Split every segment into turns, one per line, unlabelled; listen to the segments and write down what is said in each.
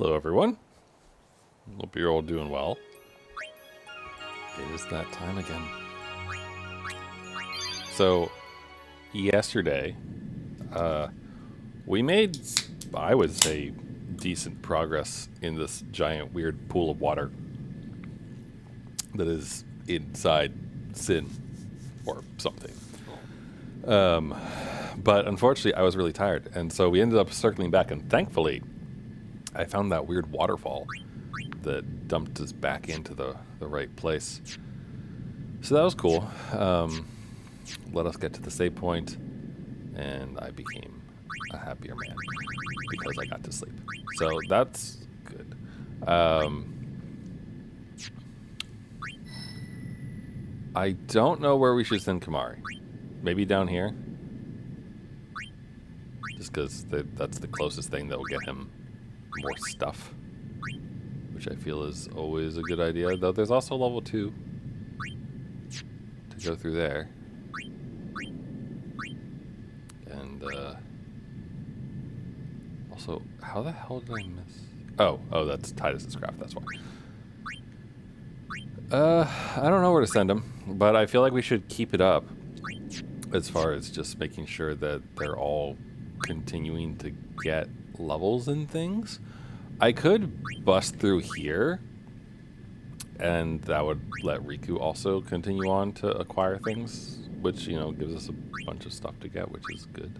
Hello, everyone. Hope you're all doing well. It is that time again. So, yesterday, we made, I would say, decent progress in this giant weird pool of water that is inside Sin or something. But unfortunately, I was really tired, and so we ended up circling back, and thankfully, I found that weird waterfall that dumped us back into the right place. So that was cool. Let us get to the save point, and I became a happier man because I got to sleep. So that's good. I don't know where we should send Kamari. Maybe down here? Just because that's the closest thing that will get him more stuff, which I feel is always a good idea. Though there's also level 2 to go through there. And also, how the hell did I miss? Oh, that's Titus's craft, that's why. I don't know where to send him, but I feel like we should keep it up as far as just making sure that they're all continuing to get levels and things. I could bust through here, and that would let Riku also continue on to acquire things, which, you know, gives us a bunch of stuff to get, which is good.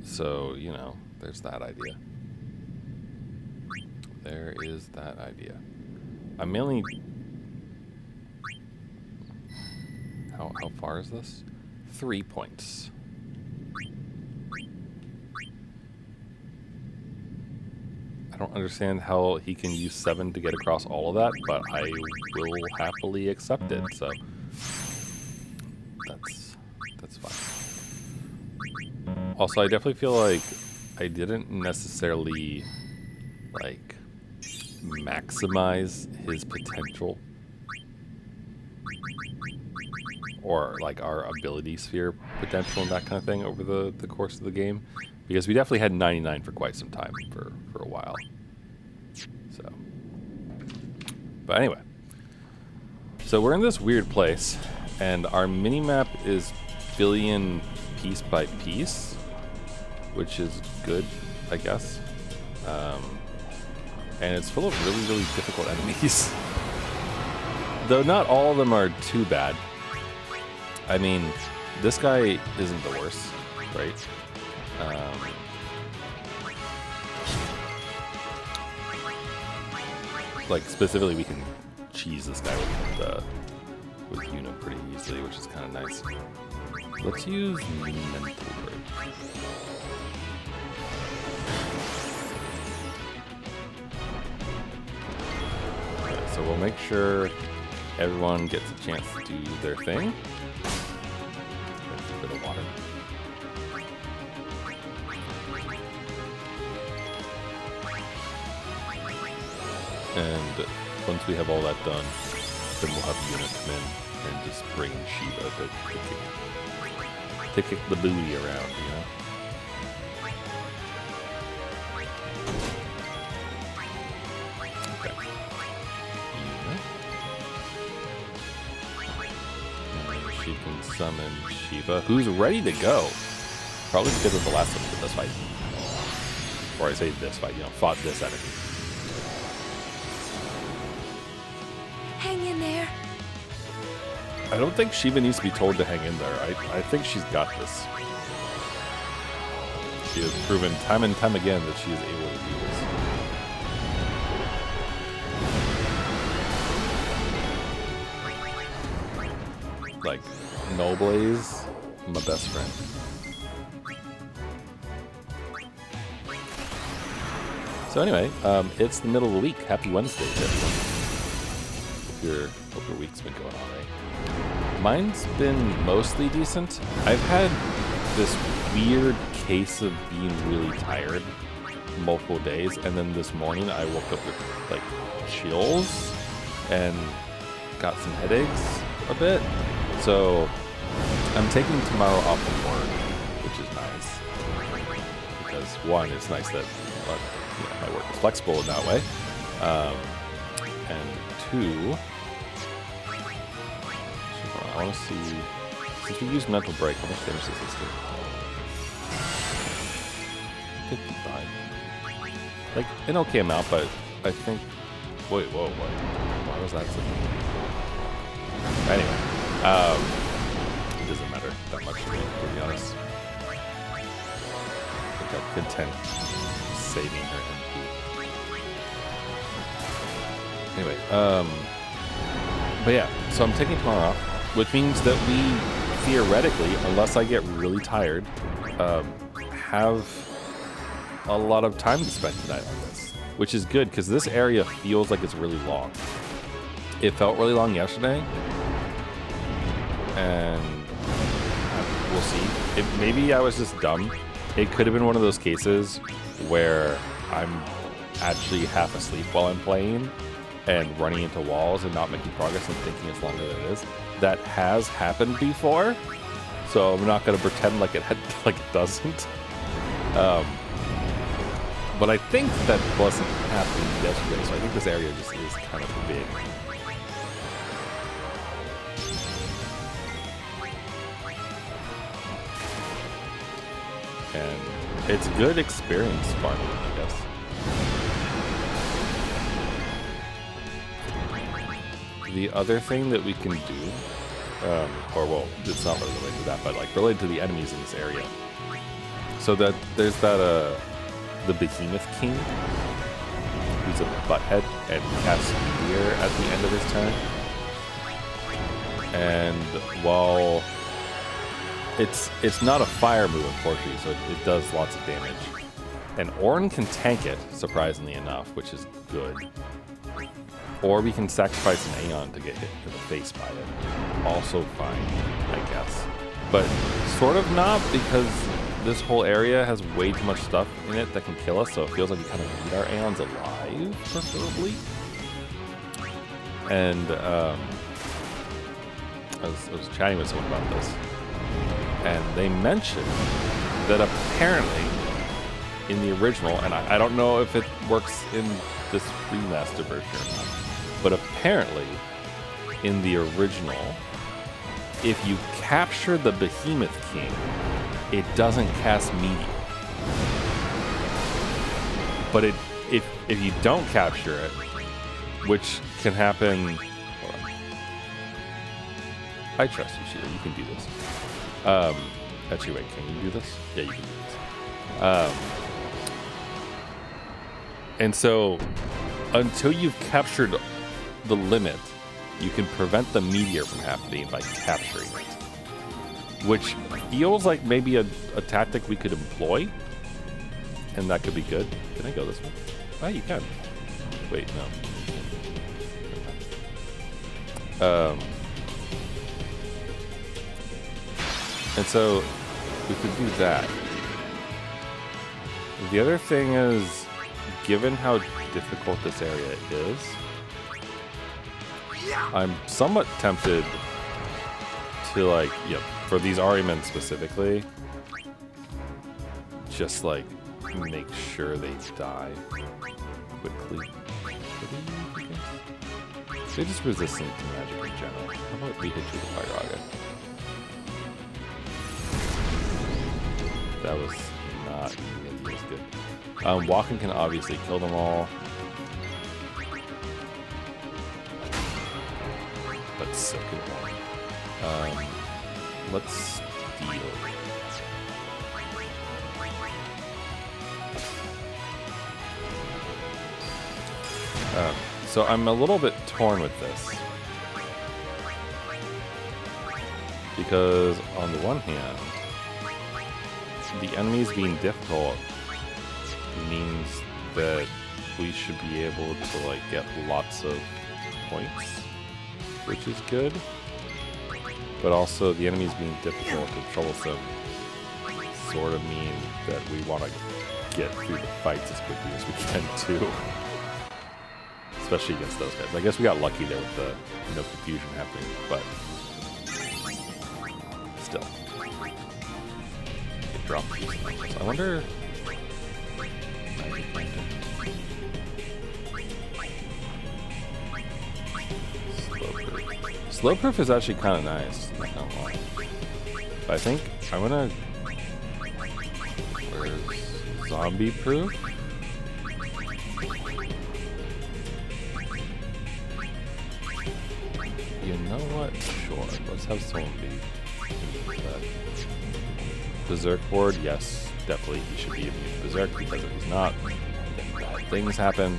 So, you know, there's that idea. There is that idea. I'm mainly... How far is this? 3 points. I don't understand how he can use 7 to get across all of that, but I will happily accept it, so... That's fine. Also, I definitely feel like I didn't necessarily, like, maximize his potential. Or, like, our ability sphere potential and that kind of thing over the course of the game. Because we definitely had 99 for quite some time, for a while. So. But anyway. So we're in this weird place, and our mini-map is billion piece by piece, which is good, I guess. And it's full of really, really difficult enemies. Though not all of them are too bad. I mean, this guy isn't the worst, right? Like, specifically, we can cheese this guy with Yuna pretty easily, which is kind of nice. Let's use Mental Break. Okay, so we'll make sure everyone gets a chance to do their thing. There's a bit of water. And once we have all that done, then we'll have Yuna come in and just bring Shiva to kick the booty around, you know? Okay. Yuna. She can summon Shiva, who's ready to go. Probably because of the last one we did this fight. Or I say this fight, you know, fought this enemy. I don't think Shiva needs to be told to hang in there. I think she's got this. She has proven time and time again that she is able to do this. Like, No Blaze, my best friend. So anyway, it's the middle of the week. Happy Wednesday to everyone. Hope your week's been going all right. Mine's been mostly decent. I've had this weird case of being really tired multiple days, and then this morning I woke up with, like, chills and got some headaches a bit. So I'm taking tomorrow off from work, which is nice. because one, it's nice that my work is flexible in that way, and two, I want to see, since we use mental break, how much damage does this do? 55. Like an okay amount, but I think. Wait, whoa, what? Why was that? Anyway, it doesn't matter that much to me, to be honest. I think I'm content saving her MP. Anyway, but yeah, so I'm taking tomorrow off, which means that we theoretically, unless I get really tired, have a lot of time to spend tonight on this, which is good because this area feels like it's really long. It felt really long yesterday, and we'll see. Maybe I was just dumb. It could have been one of those cases where I'm actually half asleep while I'm playing and running into walls and not making progress and thinking it's longer than it is. That has happened before, so I'm not going to pretend like it doesn't. But I think that wasn't happening yesterday, so I think this area just is kind of big. And it's good experience farming, I guess. The other thing that we can do, or well, it's not really related to that, but like related to the enemies in this area. So that there's that the Behemoth King, who's a butthead and casts Meteor at the end of his turn. And while it's not a fire move, unfortunately, so it does lots of damage. And Ornn can tank it, surprisingly enough, which is good. Or we can sacrifice an Aeon to get hit in the face by it. Also fine, I guess. But sort of not, because this whole area has way too much stuff in it that can kill us, so it feels like we kind of need our Aeons alive, preferably. And I was chatting with someone about this, and they mentioned that apparently in the original, and I don't know if it works in this remaster version or not, but apparently in the original, if you capture the Behemoth King, it doesn't cast Meteor. But if you don't capture it, which can happen. Hold on. I trust you, Sheila. You can do this. Actually, wait. Can you do this? Yeah, you can do this. And so, until you've captured the limit, you can prevent the meteor from happening by capturing it. Which feels like maybe a tactic we could employ. And that could be good. Can I go this way? Oh, you can. Wait, no. And so, we could do that. The other thing is, given how difficult this area is, I'm somewhat tempted to, like, for these Ahriman specifically, just, like, make sure they die quickly. They're just resistant to magic in general. How about we hit you with Fire Raga? That was not nearly as good. Walking can obviously kill them all. But so can one. Let's steal. So I'm a little bit torn with this. Because on the one hand, the enemies being difficult means that we should be able to, like, get lots of points, which is good. But also the enemies being difficult and troublesome sort of mean that we want to get through the fights as quickly as we can too. Especially against those guys. I guess we got lucky there with the no confusion happening, but still. It dropped. So I wonder Slow proof is actually kind of nice. Not gonna lie. But I think I'm gonna. Where's zombie proof? You know what? Sure. Let's have someone be. Berserk board, yes, definitely he should be immune to Berserk, because if he's not, then bad things happen.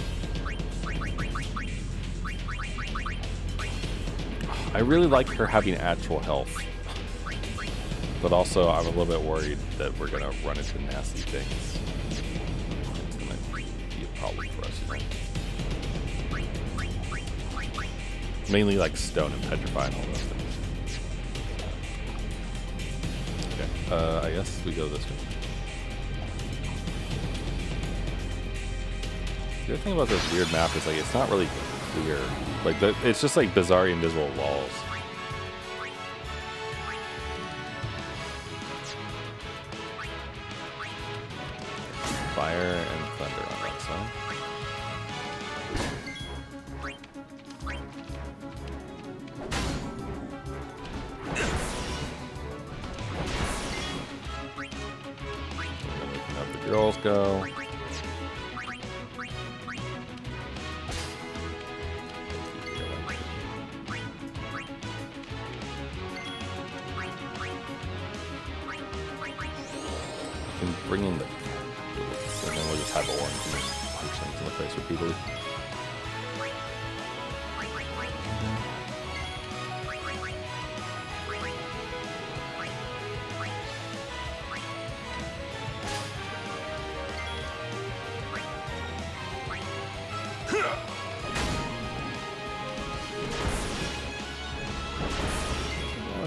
I really like her having actual health, but also I'm a little bit worried that we're gonna run into nasty things. It's gonna be a problem for us, mainly like stone and petrify and all those things. I guess we go this way. The other thing about this weird map is like it's not really clear. Like it's just like bizarre invisible walls. Fire and thunder on that side. Girls go. Can bring in the, and then we'll just have orange and punch things in the face repeatedly.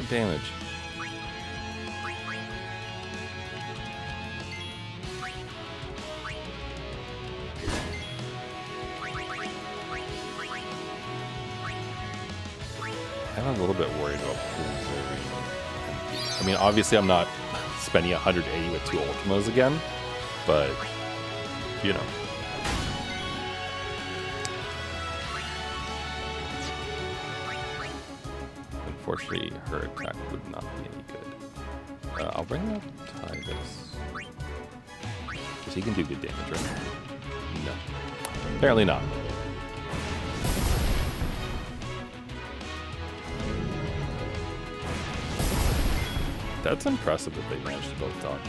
Damage. I'm a little bit worried about preserving. I mean, obviously, I'm not spending 180 with 2 Ultimas again, but you know. Unfortunately, her attack would not be any good. I'll bring up Titus. Because he can do good damage, right? No. Apparently not. That's impressive that they managed to both talk.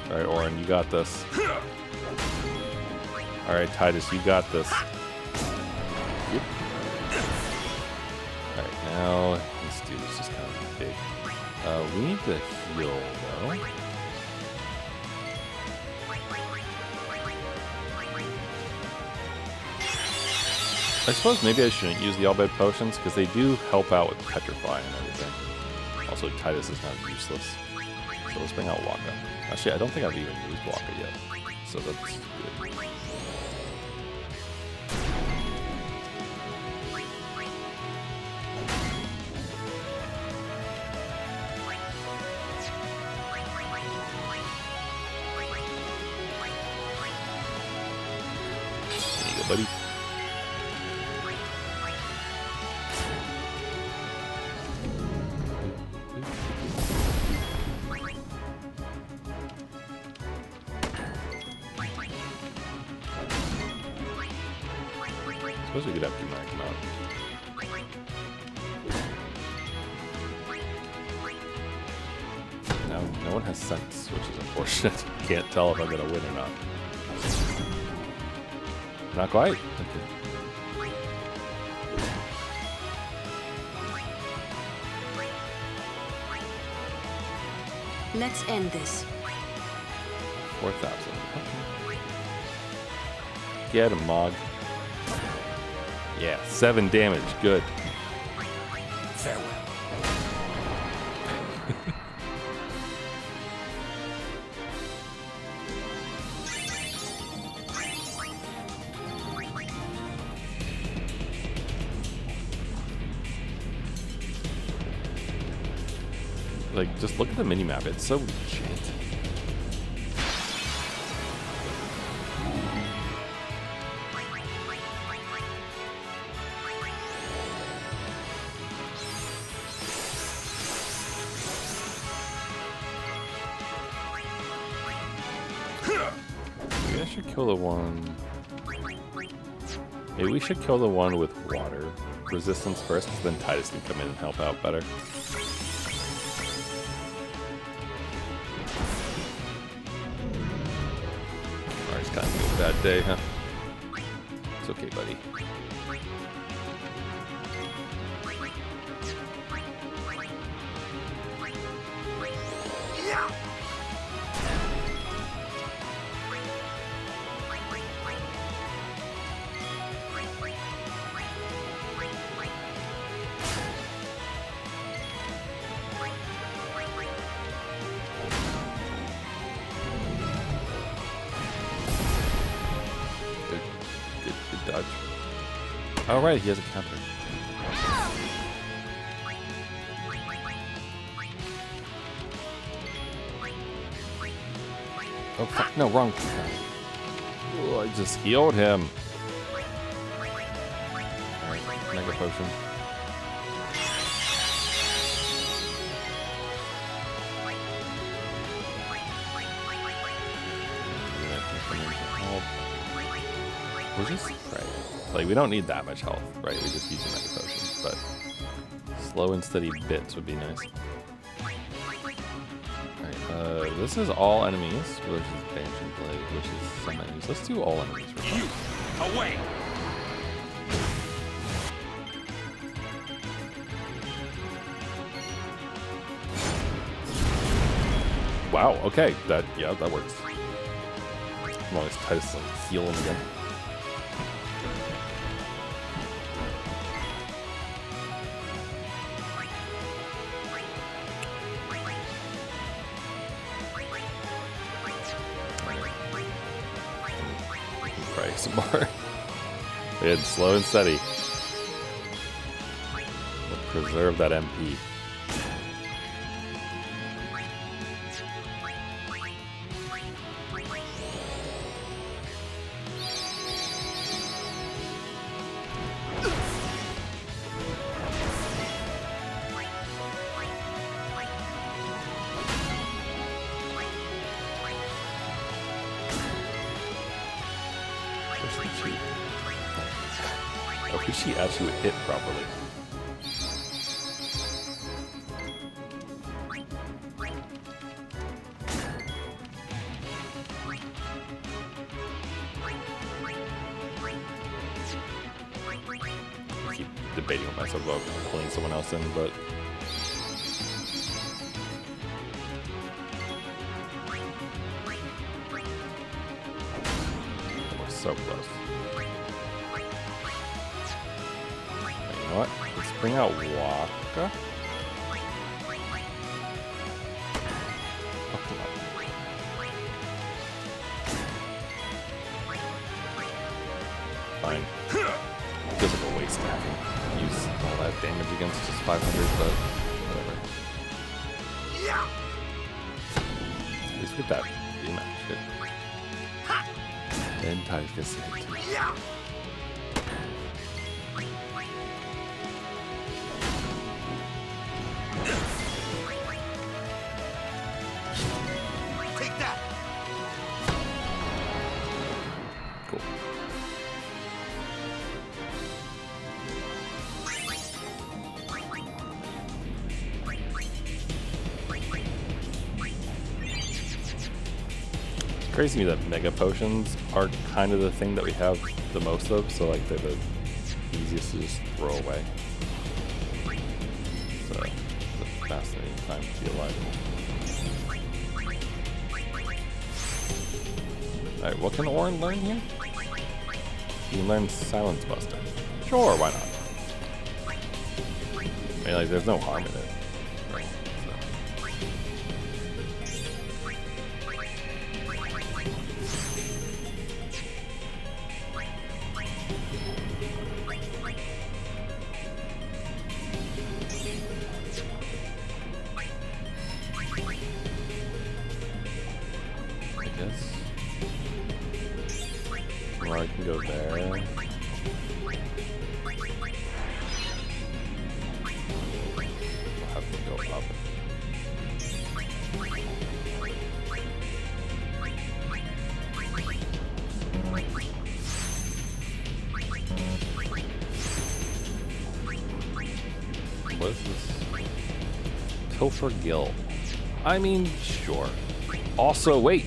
Alright, Orin, you got this. Alright, Titus, you got this. Yep. Alright, now this dude is just kind of big. We need to heal, though. I suppose maybe I shouldn't use the all-bed potions, because they do help out with petrify and everything. Also, Titus is not useless. So let's bring out Waka. Actually, I don't think I've even used Waka yet. So that's good. There you go, buddy. I suppose we could have to knock him out. Now, no one has sense, which is unfortunate. Can't tell if I'm going to win or not. Not quite. Okay.
Let's end this.
4,000. Okay. Get him, Mog. Yeah, 7 damage. Good.
Farewell.
Like, just look at the minimap. It's so legit. should kill the one. Maybe we should kill the one with water resistance first, because then Titus can come in and help out better. Alright, it's kind of a bad day, huh? It's okay, buddy. Good dodge. Oh, right, he has a counter. Oh, fuck. No, wrong. Oh, I just healed him. Alright, Mega Potion. We're just, right. Like, we don't need that much health, right? We just use a Mega Potion, but slow and steady bits would be nice. Alright, this is all enemies, which is Banshee Blade, which is some enemies. Let's do all enemies for
You away.
Wow, okay, that works. Come on, let's try to heal him again. Try some more. Good, slow and steady. We'll preserve that MP. I wish she actually would hit properly. I keep debating with myself about pulling someone else in, but we're so close. You know what? Let's bring out Waka. Oh, come on. Fine. Feels like a waste to have him use all that damage against just 500, but whatever. At least with that rematch hit. And Titus gets to hit too.
Take that.
Cool. It's crazy to me that Mega Potions are kind of the thing that we have the most of, so like they're the easiest to just throw away. So it's a fascinating time to be alive. Alright, what can Orin learn here? You can learn Silence Buster. Sure, why not? I mean, like, there's no harm in it. Right? So. I guess. Or I can go there. We'll have to go up. Topher Gill. I mean, sure. Also, wait.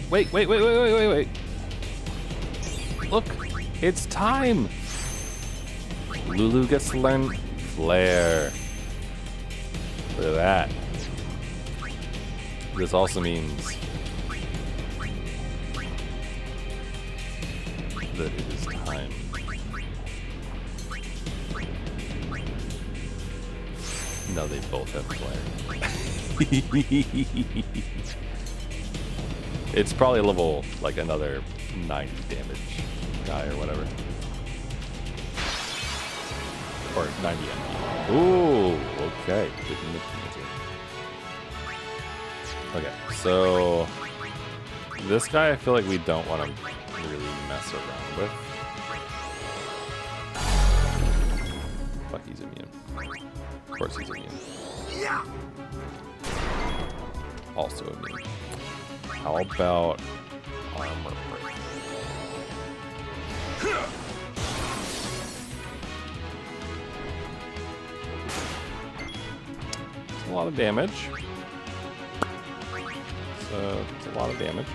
Look, it's time. Lulu gets to learn Flare. Look at that. This also means that it is time. No, they both have Flare. It's probably level, like, another 90 damage guy or whatever. Or 90 MP. Ooh, okay. Okay, so this guy I feel like we don't want to really mess around with. Fuck, he's immune. Of course he's immune.
Yeah.
Also immune. How about armor break? It's a lot of damage. So it's a lot of damage.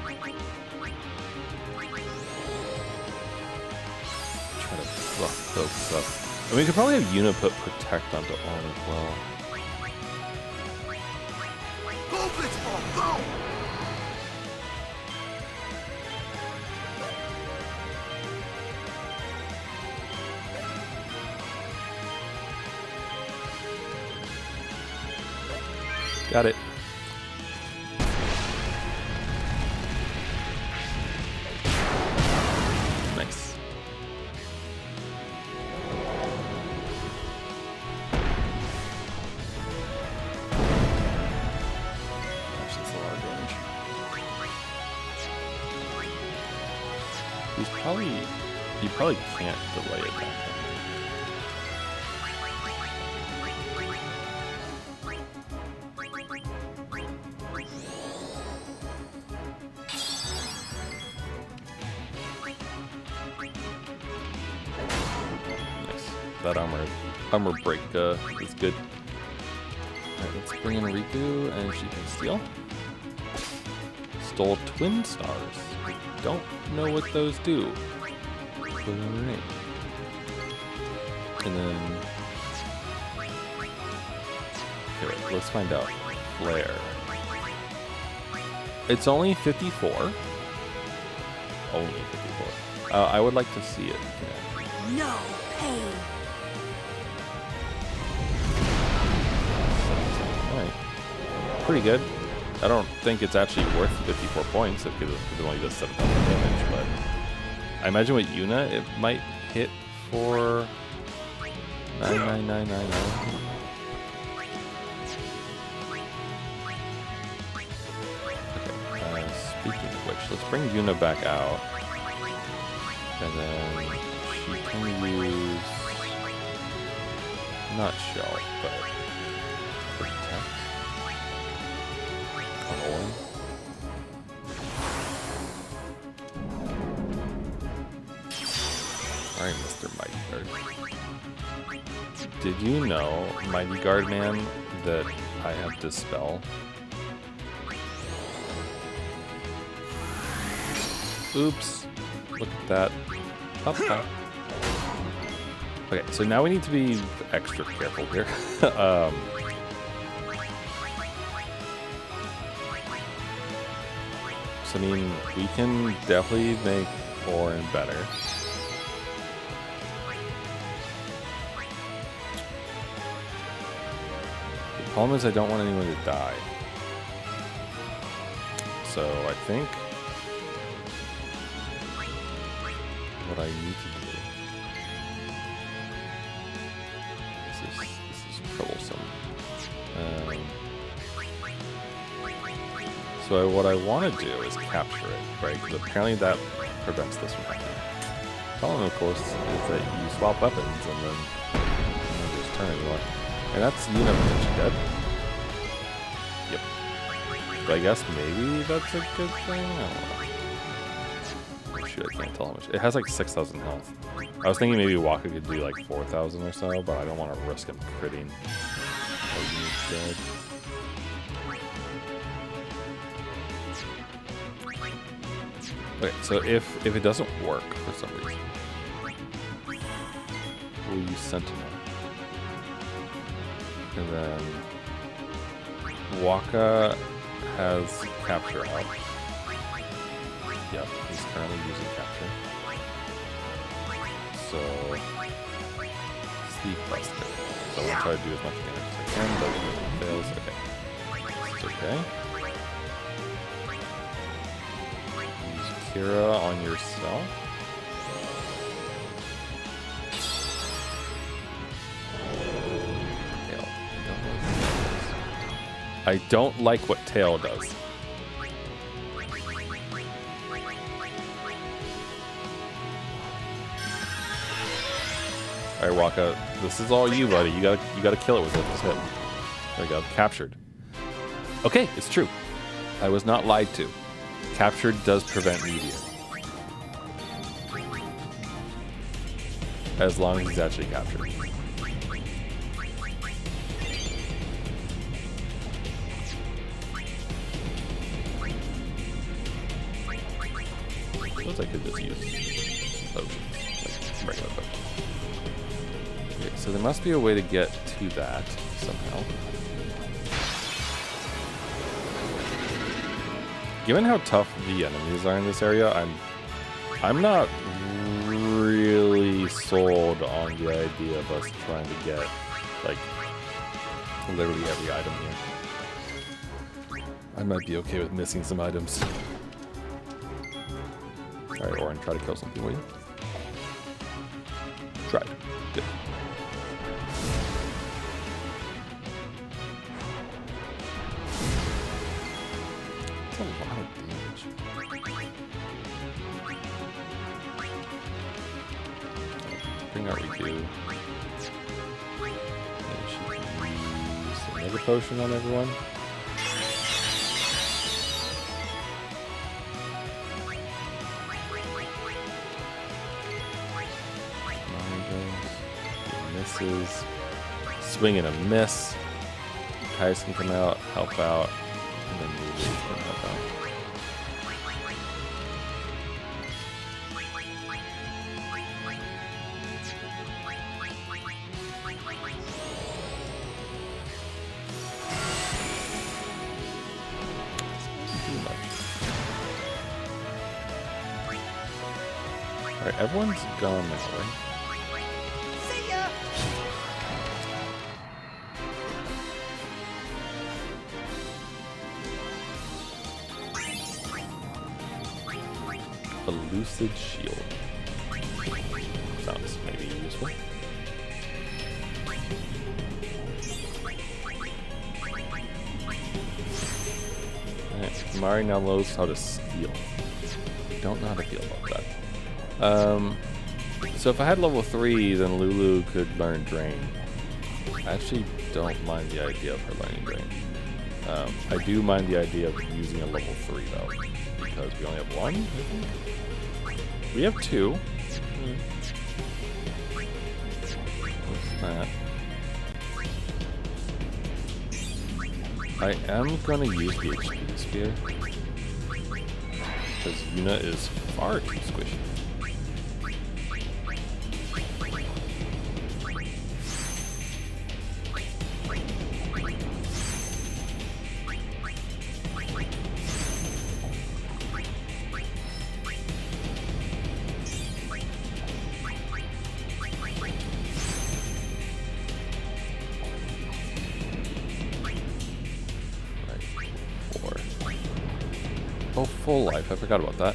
Try to buff folks up. I mean, we could probably have Yuna put Protect onto Ornn as well.
Go, Blitzball, go!
Got it. Nice. Gosh, that's a lot of damage. You probably can't delay it back. That armor break is good. Alright, let's bring in Riku and she can steal. Stole Twin Stars. Don't know what those do. But alright. And then okay, wait, let's find out. Flare. It's only 54. Only 54. I would like to see it. Yeah.
No pain.
Pretty good. I don't think it's actually worth 54 points if it only does 7,000 damage, but I imagine with Yuna it might hit for 99999. Okay, speaking of which, let's bring Yuna back out. And then she can use not Shell, but Protect. Alright, Mr. Mighty Guard. Did you know, Mighty Guard Man, that I have Dispel? Oops. Look at that. Up. Okay, so now we need to be extra careful here. So, I mean, we can definitely make Ornn better. The problem is I don't want anyone to die. So I think what I need to do. This is troublesome. So what I want to do is capture it, right? Because apparently that prevents this from happening. The problem, of course, is that you swap weapons and then just turn anymore. And that's Yuna potentially dead. Yep. But I guess maybe that's a good thing? I don't know. Oh, shoot, I can't tell how much. It has like 6,000 health. I was thinking maybe Waka could do like 4,000 or so, but I don't want to risk him critting. Oh, Yuna's dead. Okay, so if it doesn't work for some reason, we'll use Sentinel. And then Waka has capture out. Yep, he's currently using capture. So Sleep Buster. So I'm gonna try to do as much damage as I can, but if it fails, okay. It's okay. Use Kira on yourself. Tail. I don't like what Tail does. All right, Waka, this is all you, buddy. You gotta kill it with it. Just hit. There we go. Captured. Okay, it's true. I was not lied to. Captured does prevent meteor. As long as he's actually captured. Suppose I could just use potions, like regular potions. Okay, so there must be a way to get to that somehow. Given how tough the enemies are in this area, I'm not really sold on the idea of us trying to get like literally every item here. I might be okay with missing some items. Alright, Orin, try to kill something, will you? Try. Good. That's a lot of damage. Bring out Riku. And she can use another potion on everyone. Misses. Swing and a miss. Kais can come out, help out, and then Lulu can help out. Alright, everyone's gone now, right? A lucid shield. Sounds maybe useful. Alright, Mari now knows how to steal. Don't know how to feel about that. So if I had level 3, then Lulu could learn Drain. I actually don't mind the idea of her learning Drain. I do mind the idea of using a level 3 though, because we only have one, I think? We have 2. What's that? I am going to use the HP Spear, because Yuna is far too squishy. Oh, full life. I forgot about that.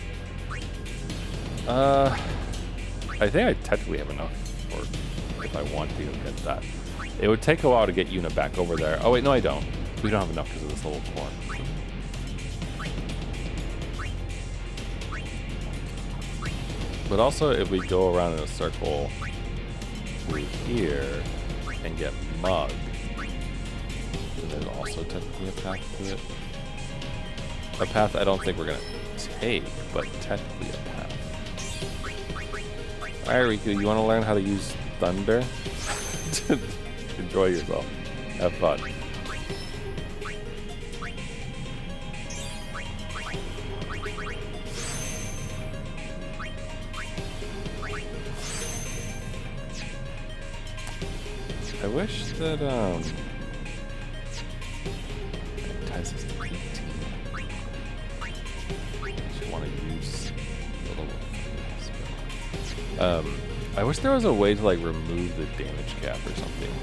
I think I technically have enough for if I want to get that. It would take a while to get Yuna back over there. Oh wait, no I don't. We don't have enough because of this little corn. But also, if we go around in a circle through here and get mugged, then there's also technically a path to it. A path I don't think we're gonna take, but technically a path. Alright, Riku, you want to learn how to use thunder? Enjoy yourself. Have fun. wish that ties this to 18. Just want to use a little of this, but, I wish there was a way to like remove the damage cap or something.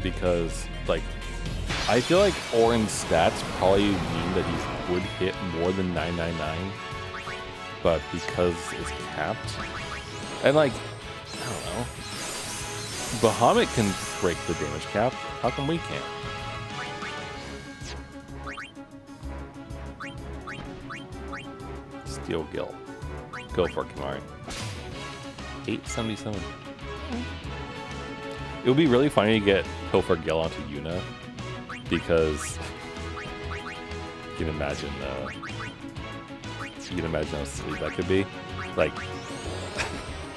Because like I feel like Orin's stats probably mean that he would hit more than 999, but because it's capped, and like I don't know, Bahamut can break the damage cap. How come we can't? Steel Gill. Go for it, Kimari. 877. It would be really funny to get Pilfer Gill onto Yuna, because you can imagine how silly that could be. Like,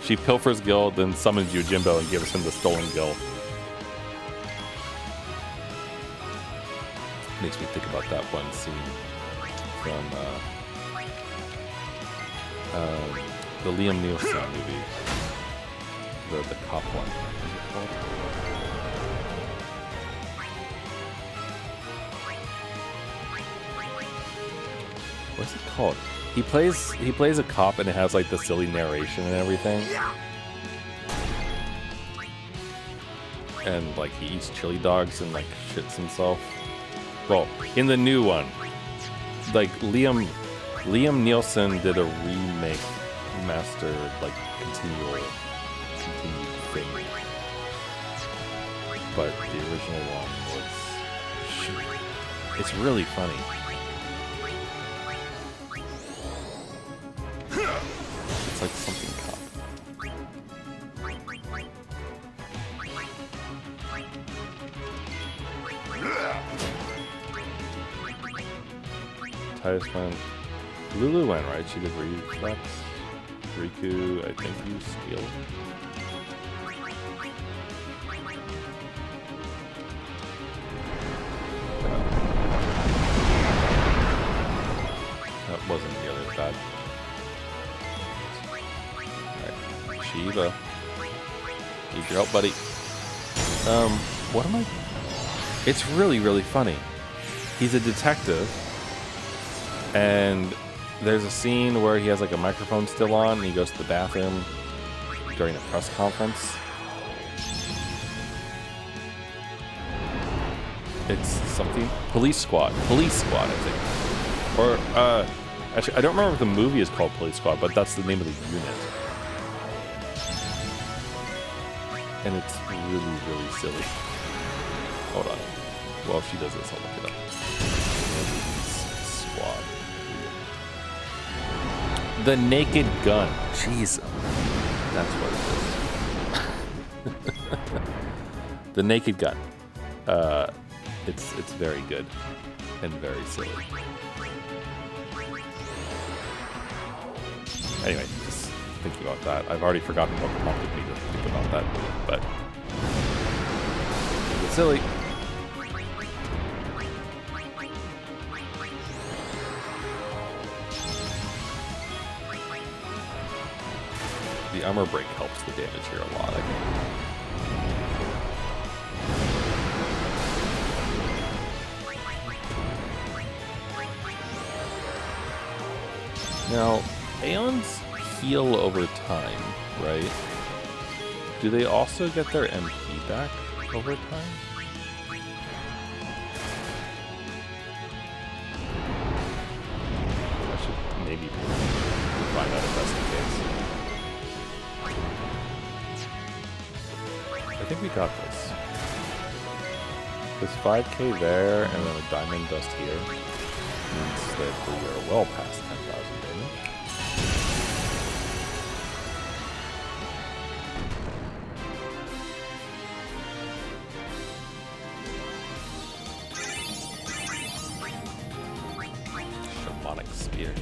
she pilfers Gil, then summons Yojimbo and gives him the stolen Gil. Makes me think about that one scene from the Liam Neeson movie, the cop one. What's it called? What's it called? He plays a cop and it has like the silly narration and everything. And like he eats chili dogs and like shits himself. Well, in the new one, like Liam Neeson did a remake, master like continued thing. But the original one was it's really funny. It's like something cop. Titus went. Lulu went, right? She did reflex. Riku, I think you steal. That wasn't nearly as bad. Alright. Shiva. Need your help, buddy. What am I? It's really, really funny. He's a detective. And there's a scene where he has like a microphone still on and he goes to the bathroom during a press conference. It's something Police Squad, I think. Or actually I don't remember if the movie is called Police Squad, but that's the name of the unit. And it's really, really silly. Hold on. Well, if she does this, I'll look it up. Police Squad. The Naked Gun. Jeez. That's what it is. The Naked Gun. It's very good and very silly. Anyway, just thinking about that. I've already forgotten what prompted me to think about that, but it's silly. The armor break helps the damage here a lot, I think. Now, Aeons heal over time, right? Do they also get their MP back over time? I should maybe find out if that's the case. I think we got this. There's 5k there and then a diamond dust here. Means that we are well past 10,000 damage. Shamanic spear.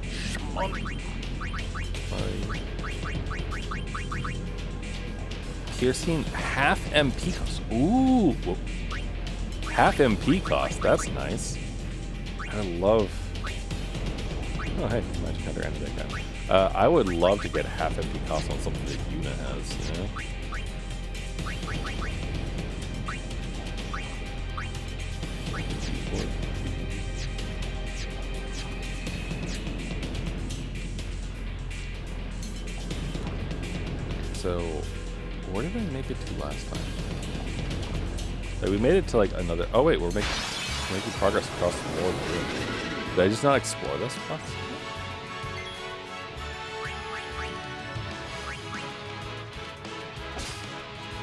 Shamanic. Piercing half MP cost. Ooh. Whoop. Half MP cost. That's nice. I love. Oh, hey, Magic Hunter ended that guy. I would love to get half MP cost on something that Yuna has, you know? board. So, where did I make it to last time? Like, we made it to like another. Oh wait, we're making progress across the board. Did I just not explore this plus?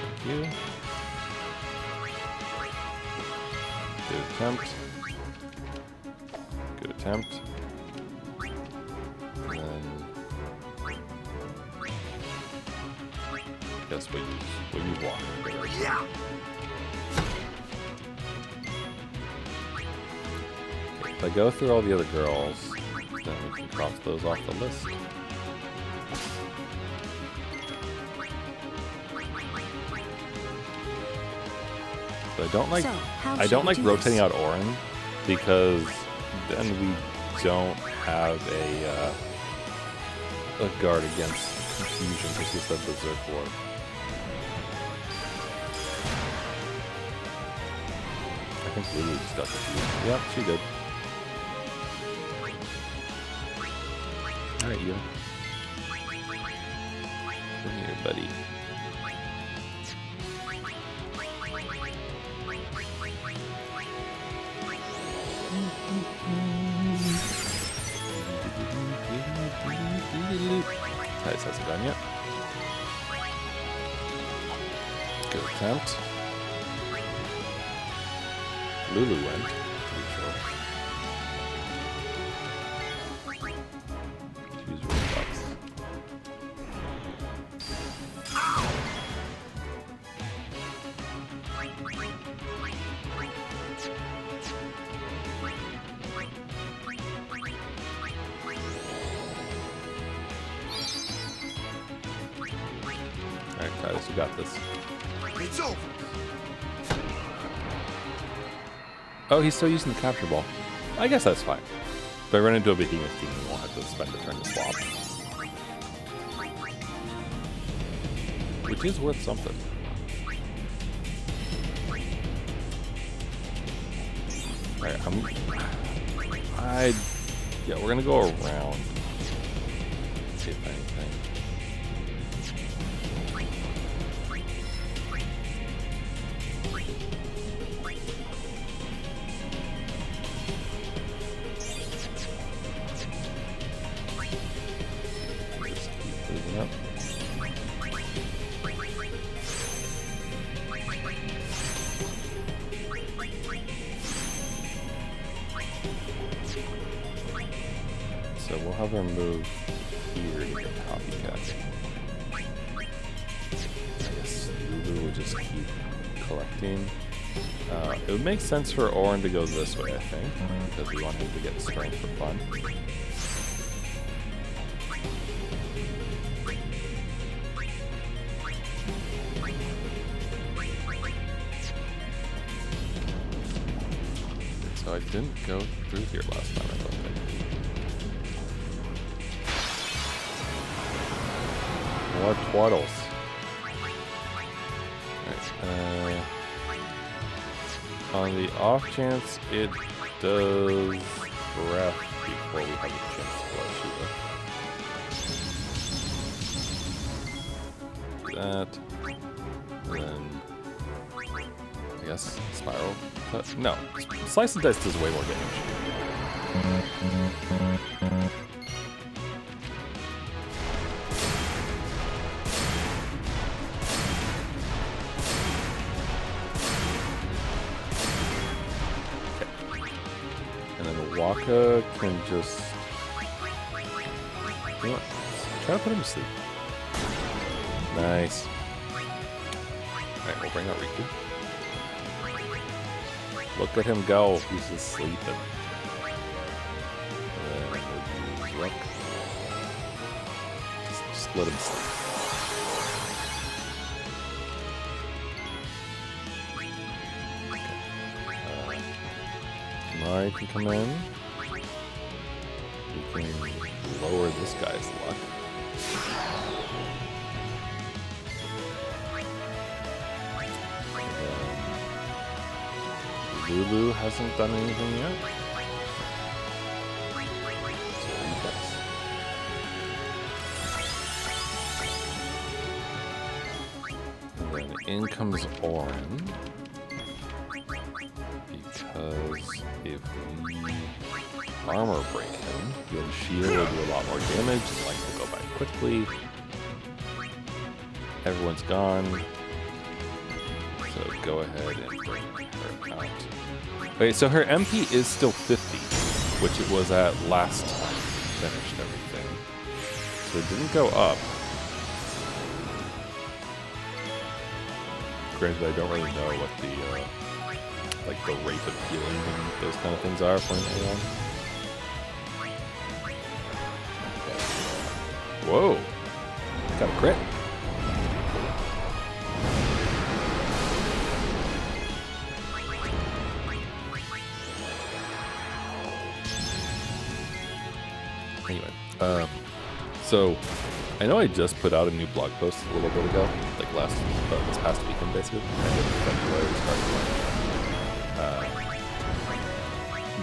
Thank you. Good attempt. Good attempt. And then guess we'll use walking.
Yeah.
If I go through all the other girls, then we can cross those off the list. But I don't like rotating out Orin because then we don't have a guard against confusion because he's the Berserk Ward. I think Lulu just got confused. Yep, she did. Alright, you. Come here, buddy. Tice hasn't done yet. Good attempt. Lulu went. Pretty sure. Use robots. Alright, Titus, you got this.
It's over.
Oh, he's still using the capture ball. I guess that's fine. If I run into a behemoth team, we won't have to spend a turn to swap. Which is worth something. Alright, yeah, we're gonna go around. See if anything. Just keep moving up. So we'll have her move here to get copycat. I guess Lulu will just keep collecting. It would make sense for Orin to go this way, I think, because we want him to get strength for fun. So I didn't go through here last time, I don't think. More twaddles. Alright, on the off chance it does breath before we have a chance to flush either. Do that. And then I guess spiral cut. No. Slice and dice does way more damage. Waka can just... You know what? Try to put him to sleep. Nice. Alright, we'll bring out Riku. Look at him go. He's just sleeping. And then we'll use Ruck. Just let him sleep. Mari can come in. We can lower this guy's luck. And then Lulu hasn't done anything yet. So reflex. And then in comes Orin. Because if we armor break him, then shield will do a lot more damage, and life will go by quickly. Everyone's gone. So go ahead and bring her out. Okay, so her MP is still 50, which it was at last time we finished everything. So it didn't go up. Granted, I don't really know what the like the rate of healing and those kind of things are for an A1. Whoa! Got a crit. Anyway, so I know I just put out a new blog post a little bit ago, like this past weekend basically, end of February, start of March.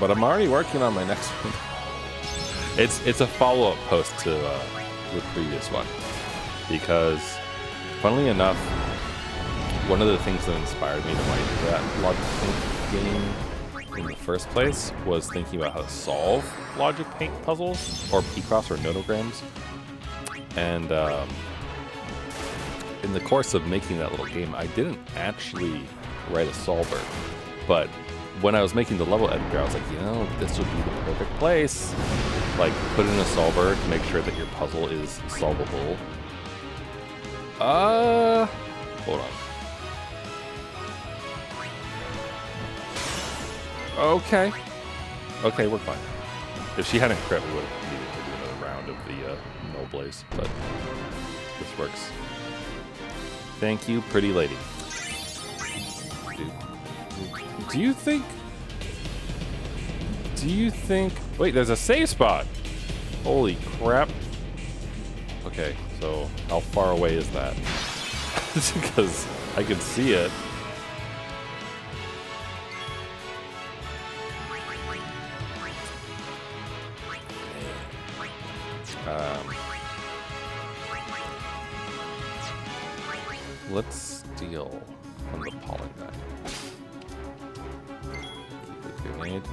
But I'm already working on my next one. It's a follow-up post to the previous one, because funnily enough, one of the things that inspired me to write that Logic Paint game in the first place was thinking about how to solve Logic Paint puzzles, or P-Cross or nodograms. And in the course of making that little game, I didn't actually write a solver, but when I was making the level editor, I was like, you know, this would be the perfect place. Like, put in a solver to make sure that your puzzle is solvable. Hold on. Okay. Okay, we're fine. If she hadn't crit, we would have needed to do another round of the Null Blaze, but this works. Thank you, pretty lady. Do you think... Wait, there's a save spot! Holy crap. Okay, so how far away is that? Because I can see it. Let's steal from the pollen guy. Grenade.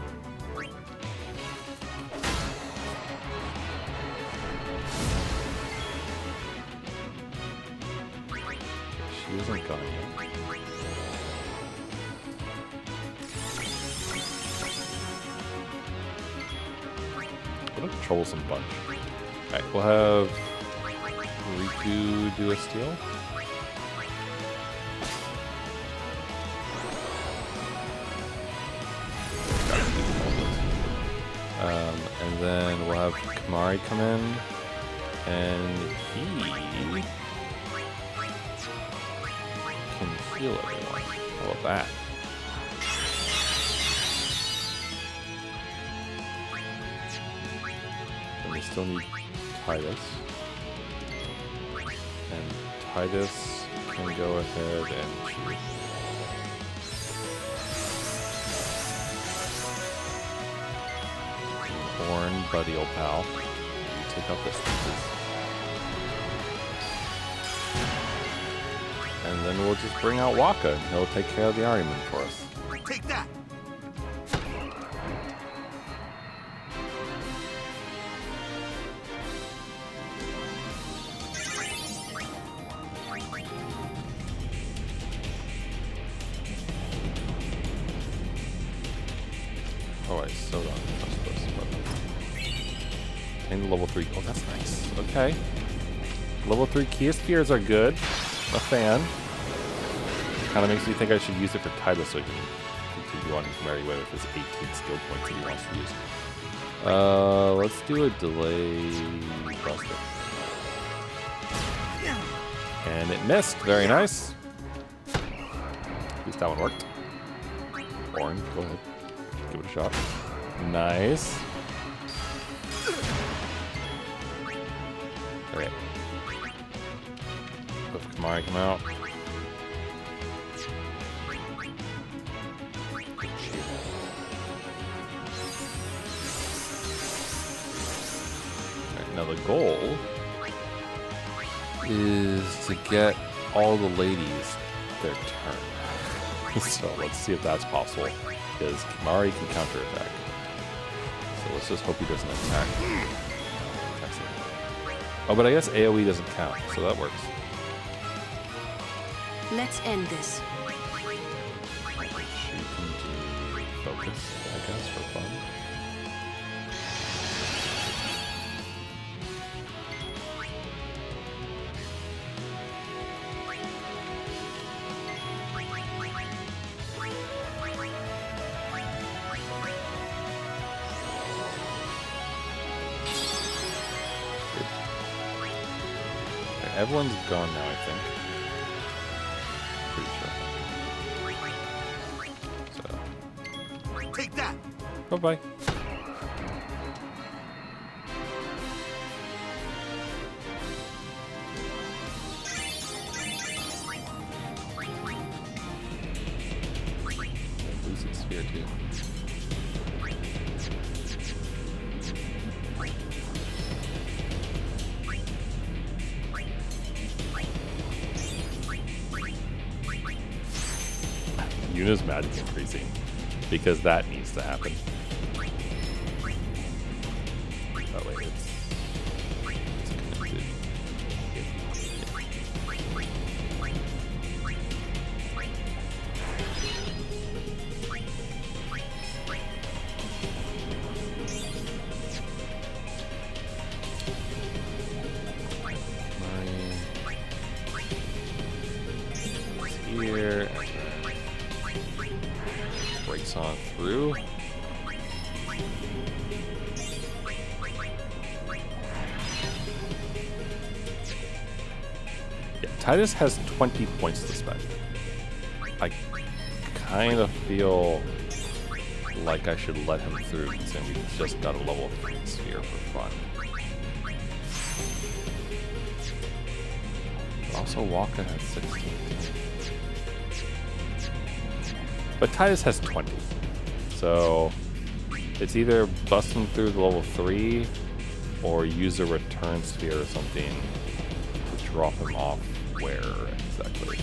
She isn't gone yet. What a troublesome bunch. Alright, we'll have Riku do a steal. And then we'll have Kamari come in, and he can heal everyone. How about that? And we still need Titus. And Titus can go ahead and shoot. Born, buddy, old pal. You take out this thing. And then we'll just bring out Waka, and he'll take care of the Ariman for us.
Take that.
Oh, I sewed on this. Obtain the level 3. Oh, that's nice. Okay. Level 3 Kia Spheres are good. A fan. Kind of makes me think I should use it for Titus so he can continue on his merry way with his 18 skill points that he wants to use. Let's do a delay buster. And it missed. Very nice. At least that one worked. Orin, go ahead. Give it a shot. Nice. Okay. Let Kamari come out. Good shield. Now the goal is to get all the ladies their turn. So let's see if that's possible, because Mari can counterattack. So let's just hope he doesn't attack. Oh, but I guess AoE doesn't count, so that works.
Let's end this.
She can do focus, I guess, for fun. Everyone's gone now, I think. Pretty sure. So.
Take that.
Bye-bye. Losing sphere too. Yuna's magic increasing because that needs to happen. That way it's connected. Here and then breaks on through. Yeah, Titus has 20 points to spend. I kind of feel like I should let him through, considering we just got a level 3 sphere for fun. But also, Waka has 16. But Titus has 20. So it's either bust him through the level 3 or use a return sphere or something to drop him off where exactly.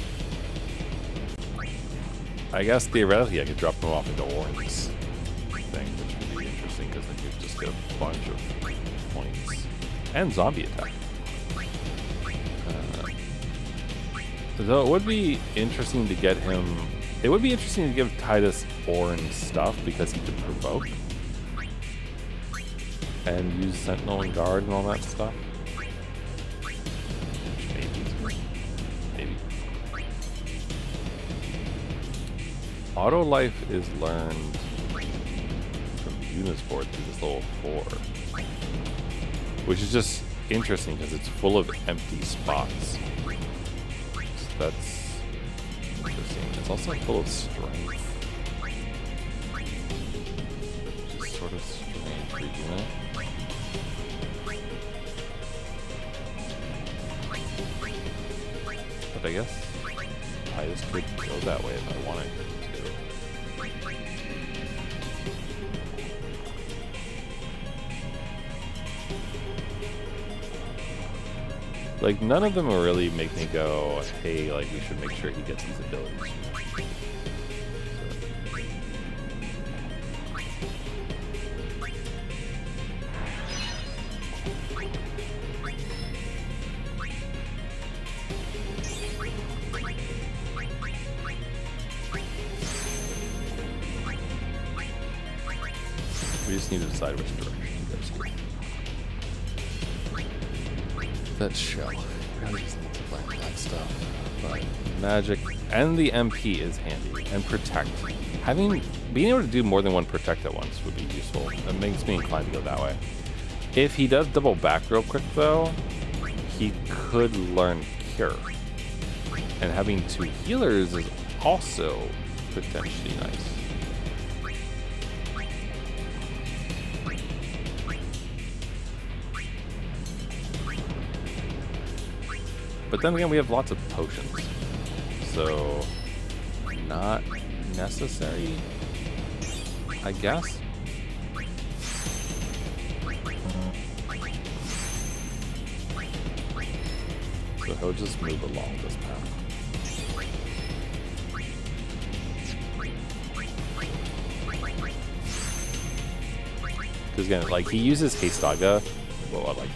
I guess theoretically I could drop him off into Orange's thing, which would be interesting because then you'd just get a bunch of points. And zombie attack. Though it would be interesting to get him. It would be interesting to give Titus orange stuff because he could provoke and use Sentinel and Guard and all that stuff. Which maybe. Auto life is learned from Yuna's board through this level 4, which is just interesting because it's full of empty spots. So that's interesting. It's also full of strength, which is sort of strange for Yuna. But I guess Titus could go that way if I wanted to. Like, none of them will really make me go, hey, like, we should make sure he gets these abilities. We just need to decide which direction to go. That shell. Really just need to learn that stuff. But magic and the MP is handy. And protect. Being able to do more than one protect at once would be useful. That makes me inclined to go that way. If he does double back real quick though, he could learn cure. And having 2 healers is also potentially nice. But then again, we have lots of potions, so not necessary, I guess. he'll just move along this path. Because again, like he uses Heistaga, what, like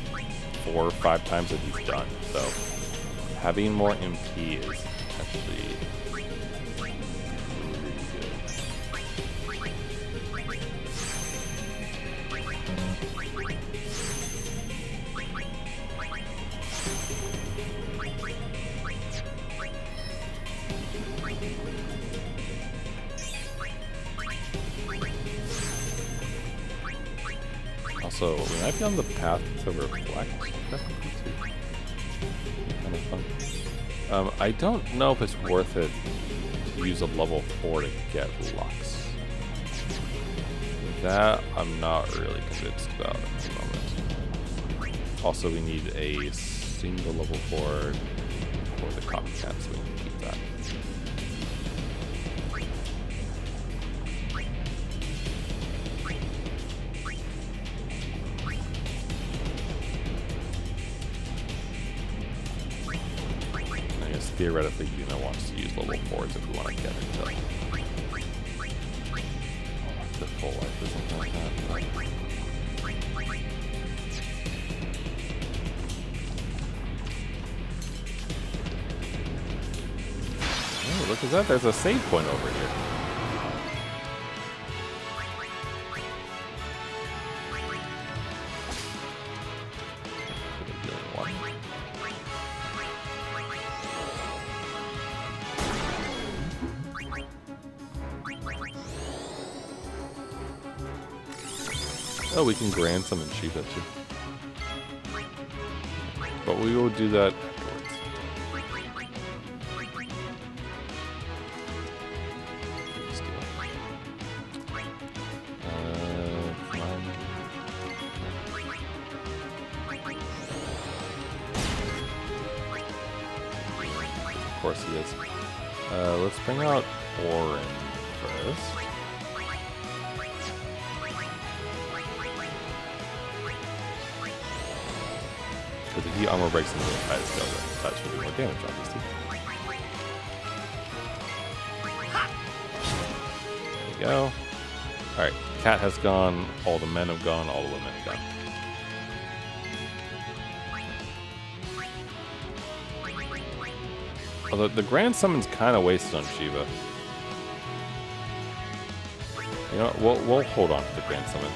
4 or 5 times that he's done. So having more MP is actually really good. Also, we might be on the path to reflect. Kind of fun. I don't know if it's worth it to use a level 4 to get Lux. That I'm not really convinced about at the moment. Also, we need a single level 4 for the copycat, so we can keep that. Theoretically, wants to use level 4s if we want to get it to the full life or something like that. Oh, look at that! There's a save point over here. Oh, we can grand summon Shiva too. But we will do that afterwards. Come on. Of course he is. Let's bring out Orin first. Because if he armor breaks into the entire skill, that should do more damage, obviously. There we go. Alright, Cat has gone, all the men have gone, all the women have gone. Although the Grand Summon's kind of wasted on Shiva. You know what, we'll hold on to the Grand Summon.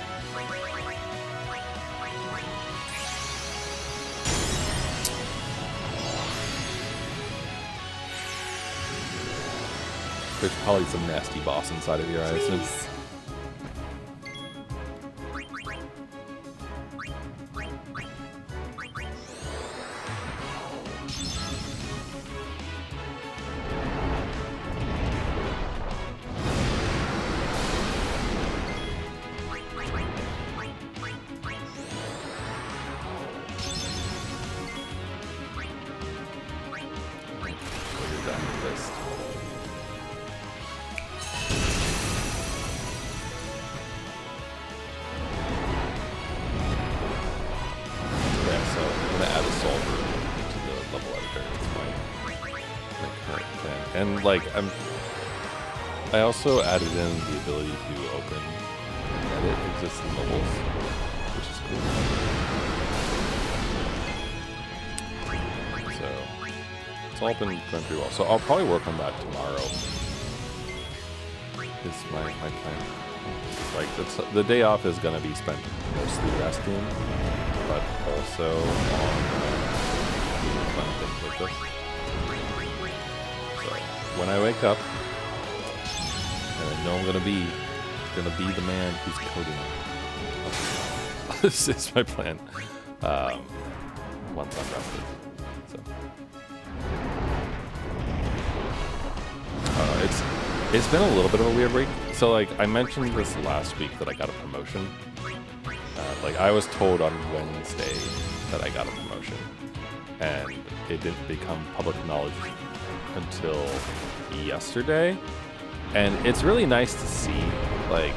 There's probably some nasty boss inside of here, I assume. And like I also added in the ability to open and edit existing levels, which is cool. So it's all been going pretty well. So I'll probably work on that tomorrow. Is my plan. Like the day off is gonna be spent mostly resting, but also on doing fun things like this. When I wake up, and I know I'm gonna be the man who's coding. This is my plan. Once I'm rested. So it's been a little bit of a weird week. So like I mentioned this last week that I got a promotion. Like I was told on Wednesday that I got a promotion, and it didn't become public knowledge until yesterday, and it's really nice to see like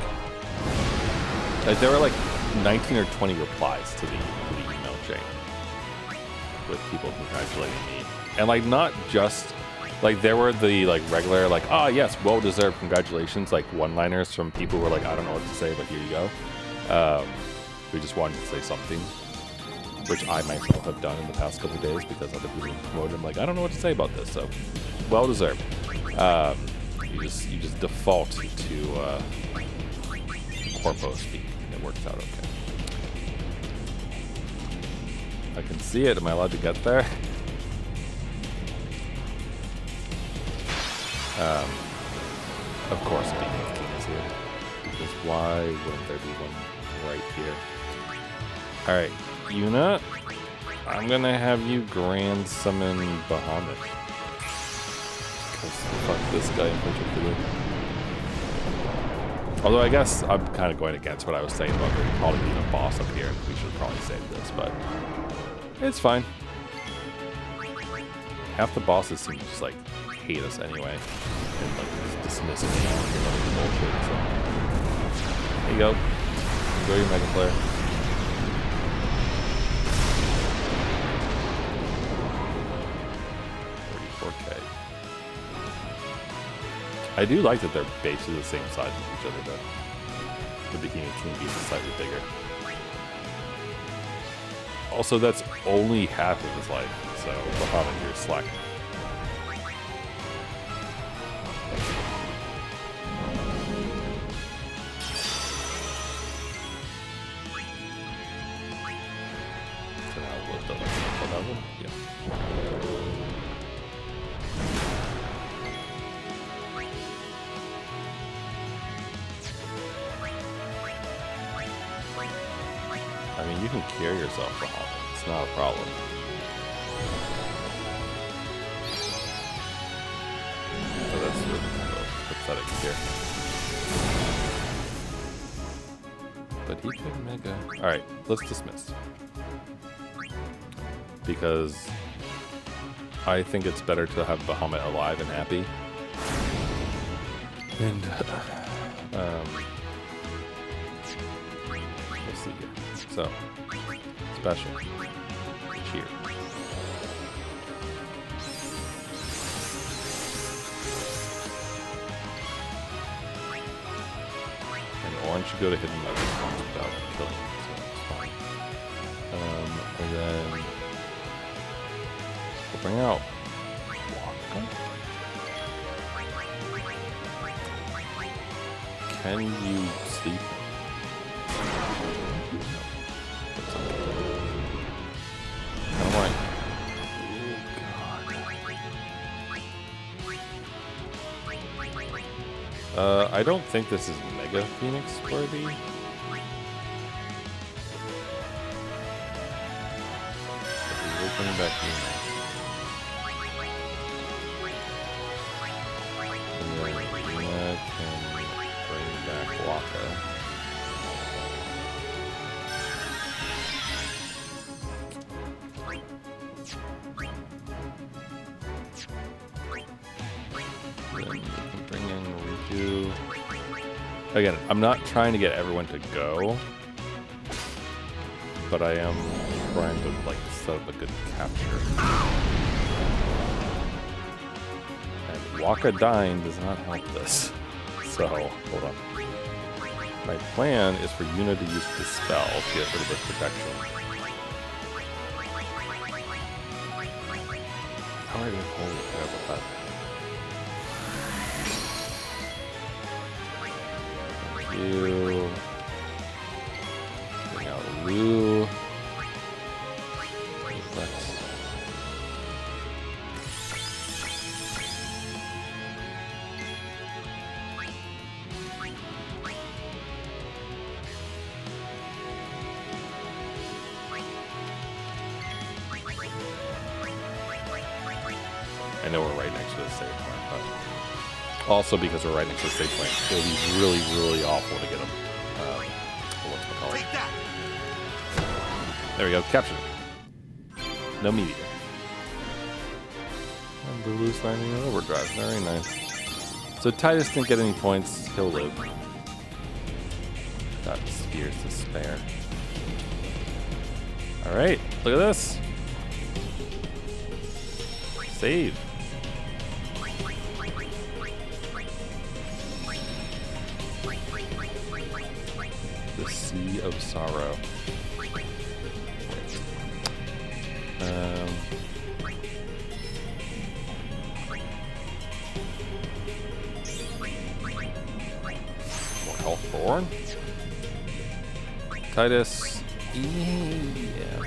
there were like 19 or 20 replies to the email chain with people congratulating me And like not just like there were the like regular like yes, well deserved, congratulations, like one-liners from people who were like, I don't know what to say, but here you go. We just wanted to say something, which I myself have done in the past couple of days because other people promoted. I'm like, I don't know what to say about this, so well deserved. You just default to corpo speak. It works out okay. I can see it. Am I allowed to get there? Of course, Beacon King is here. Because why wouldn't there be one right here? Alright, Yuna, I'm gonna have you grand summon Bahamut. Because fuck this guy in particular. Although I guess I'm kind of going against what I was saying about there probably being a boss up here, and we should probably save this, but it's fine. Half the bosses seem to just like hate us anyway, and like just dismiss it and bullshit. So there you go. Enjoy your Mega Player. I do like that they're basically the same size as each other, though. The Bikini King being slightly bigger. Also, that's only half of his life, so Bahamut, you're slacking. So now we'll do that one? Yeah. I mean, you can cure yourself from all. It's not a problem. So that's really kind of pathetic here. But he could mega. Alright, let's dismiss. Because I think it's better to have Bahamut alive and happy. And, we'll see here. So, special. Cheer. And orange should go to hidden mega spawns without killing, so it's fine. And then we'll bring out Waka. Can you sleep? I don't think this is Mega Phoenix worthy. We're bringing back Yuna. And then Yuna can bring back Waka. Again, I'm not trying to get everyone to go, but I am trying to like set up a good capture. And Waka dying does not help this. So, hold on. My plan is for Yuna to use Dispel to get rid of this protection. How are I going to hold it with that? You bring out Lou. Reflex. I know we're right next to the save point, but also because we're right next to the save point, it would be really, really awful to get them. What's it called? There we go, captured. No meteor. And Bulu's landing in overdrive. Very nice. So Titus didn't get any points. He'll live. Got spheres to spare. Alright, look at this. Save. The Sea of Sorrow. More health for Orin. Titus. Yeah.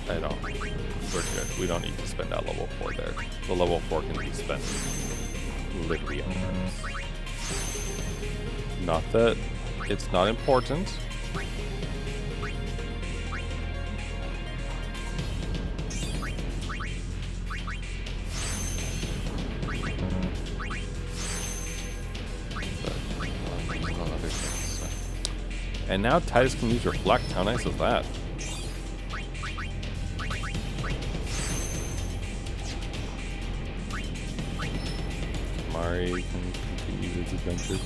I don't. We're good. We don't need to spend that level 4 there. The level 4 can be spent literally on turns. Not that it's not important. And now Titus can use Reflect. How nice is that? Mari can continue his adventure.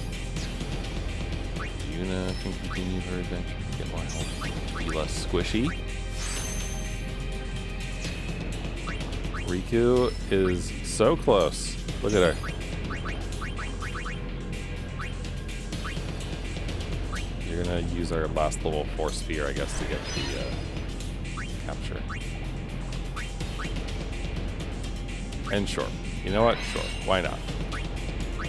Yuna can continue her adventure. Get more health. Be less squishy. Riku is so close. Look at her. You're gonna use our last level 4 sphere, I guess, to get the capture. And sure. You know what? Sure. Why not?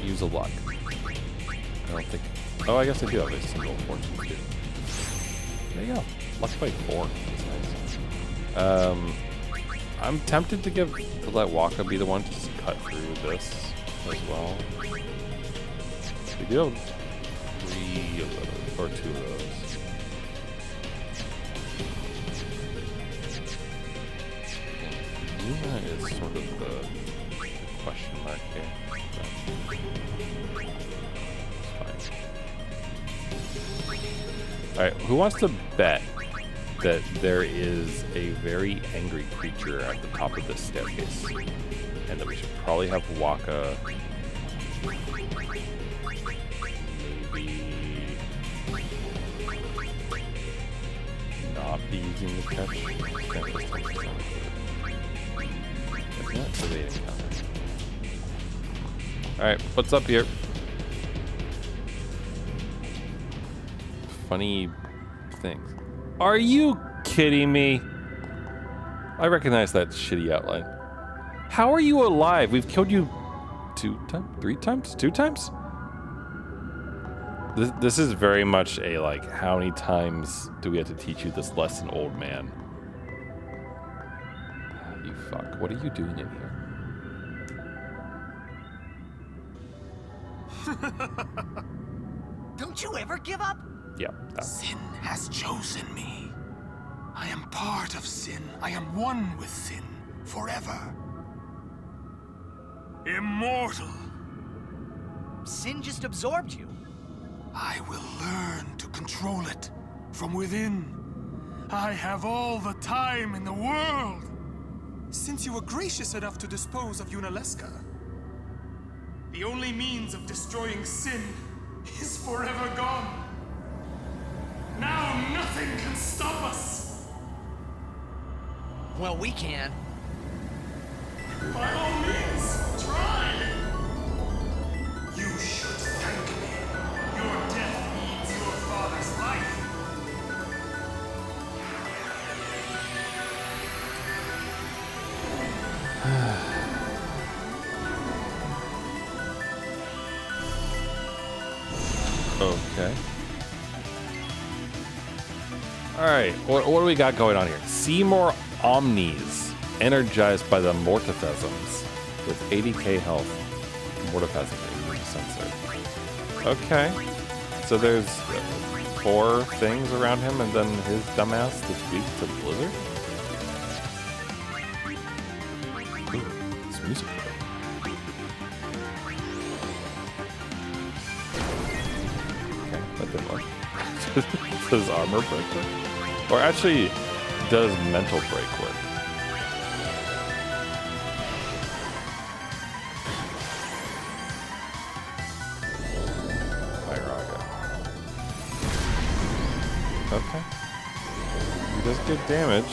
Use a luck. I don't think... Oh, I guess I do have a single fortune too. There you go. Luck by 4. That's nice. I'm tempted to let Waka be the one to just cut through this as well. We do have 3 of those, or 2 of those. Yuna is sort of the question mark here. Alright, who wants to bet that there is a very angry creature at the top of this staircase? And that we should probably have Waka maybe not be using the catch. Alright, what's up here? Funny things. Are you kidding me? I recognize that shitty outline. How are you alive? We've killed you 2 times? 3 times? 2 times? This is very much a, like, how many times do we have to teach you this lesson, old man? You fuck. What are you doing in here?
Don't you ever give up?
Yeah.
Sin has chosen me. I am part of sin. I am one with sin forever. Immortal.
Sin just absorbed you.
I will learn to control it from within. I have all the time in the world.
Since you were gracious enough to dispose of Yunalesca, the only means of destroying sin is forever gone. Now nothing can stop us.
Well, we can.
By all means, try. You should thank me. Your death means your father's life.
Okay. Alright, what do we got going on here? Seymour Omnis, energized by the Mortiphasms, with 80k health. Mortiphasm sensor. Okay. So there's 4 things around him, and then his dumbass that's weak to Blizzard? Ooh, it's music. Okay, that didn't work. Does armor break work? Or actually, does mental break work? Iraga. Okay. He does good damage.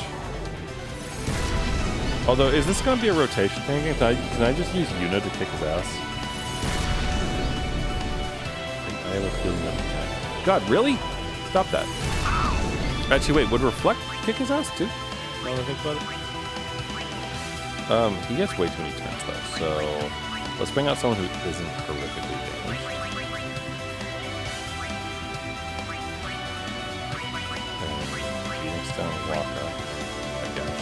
Although, is this going to be a rotation thing again? Can I just use Yuna to kick his ass? I have a feeling that we can. God, really? Stop that. Actually, wait, would Reflect kick his ass too? Now that I think about it. He gets way too many turns though, so let's bring out someone who isn't horrifically damaged. And Phoenix down Waka, I guess.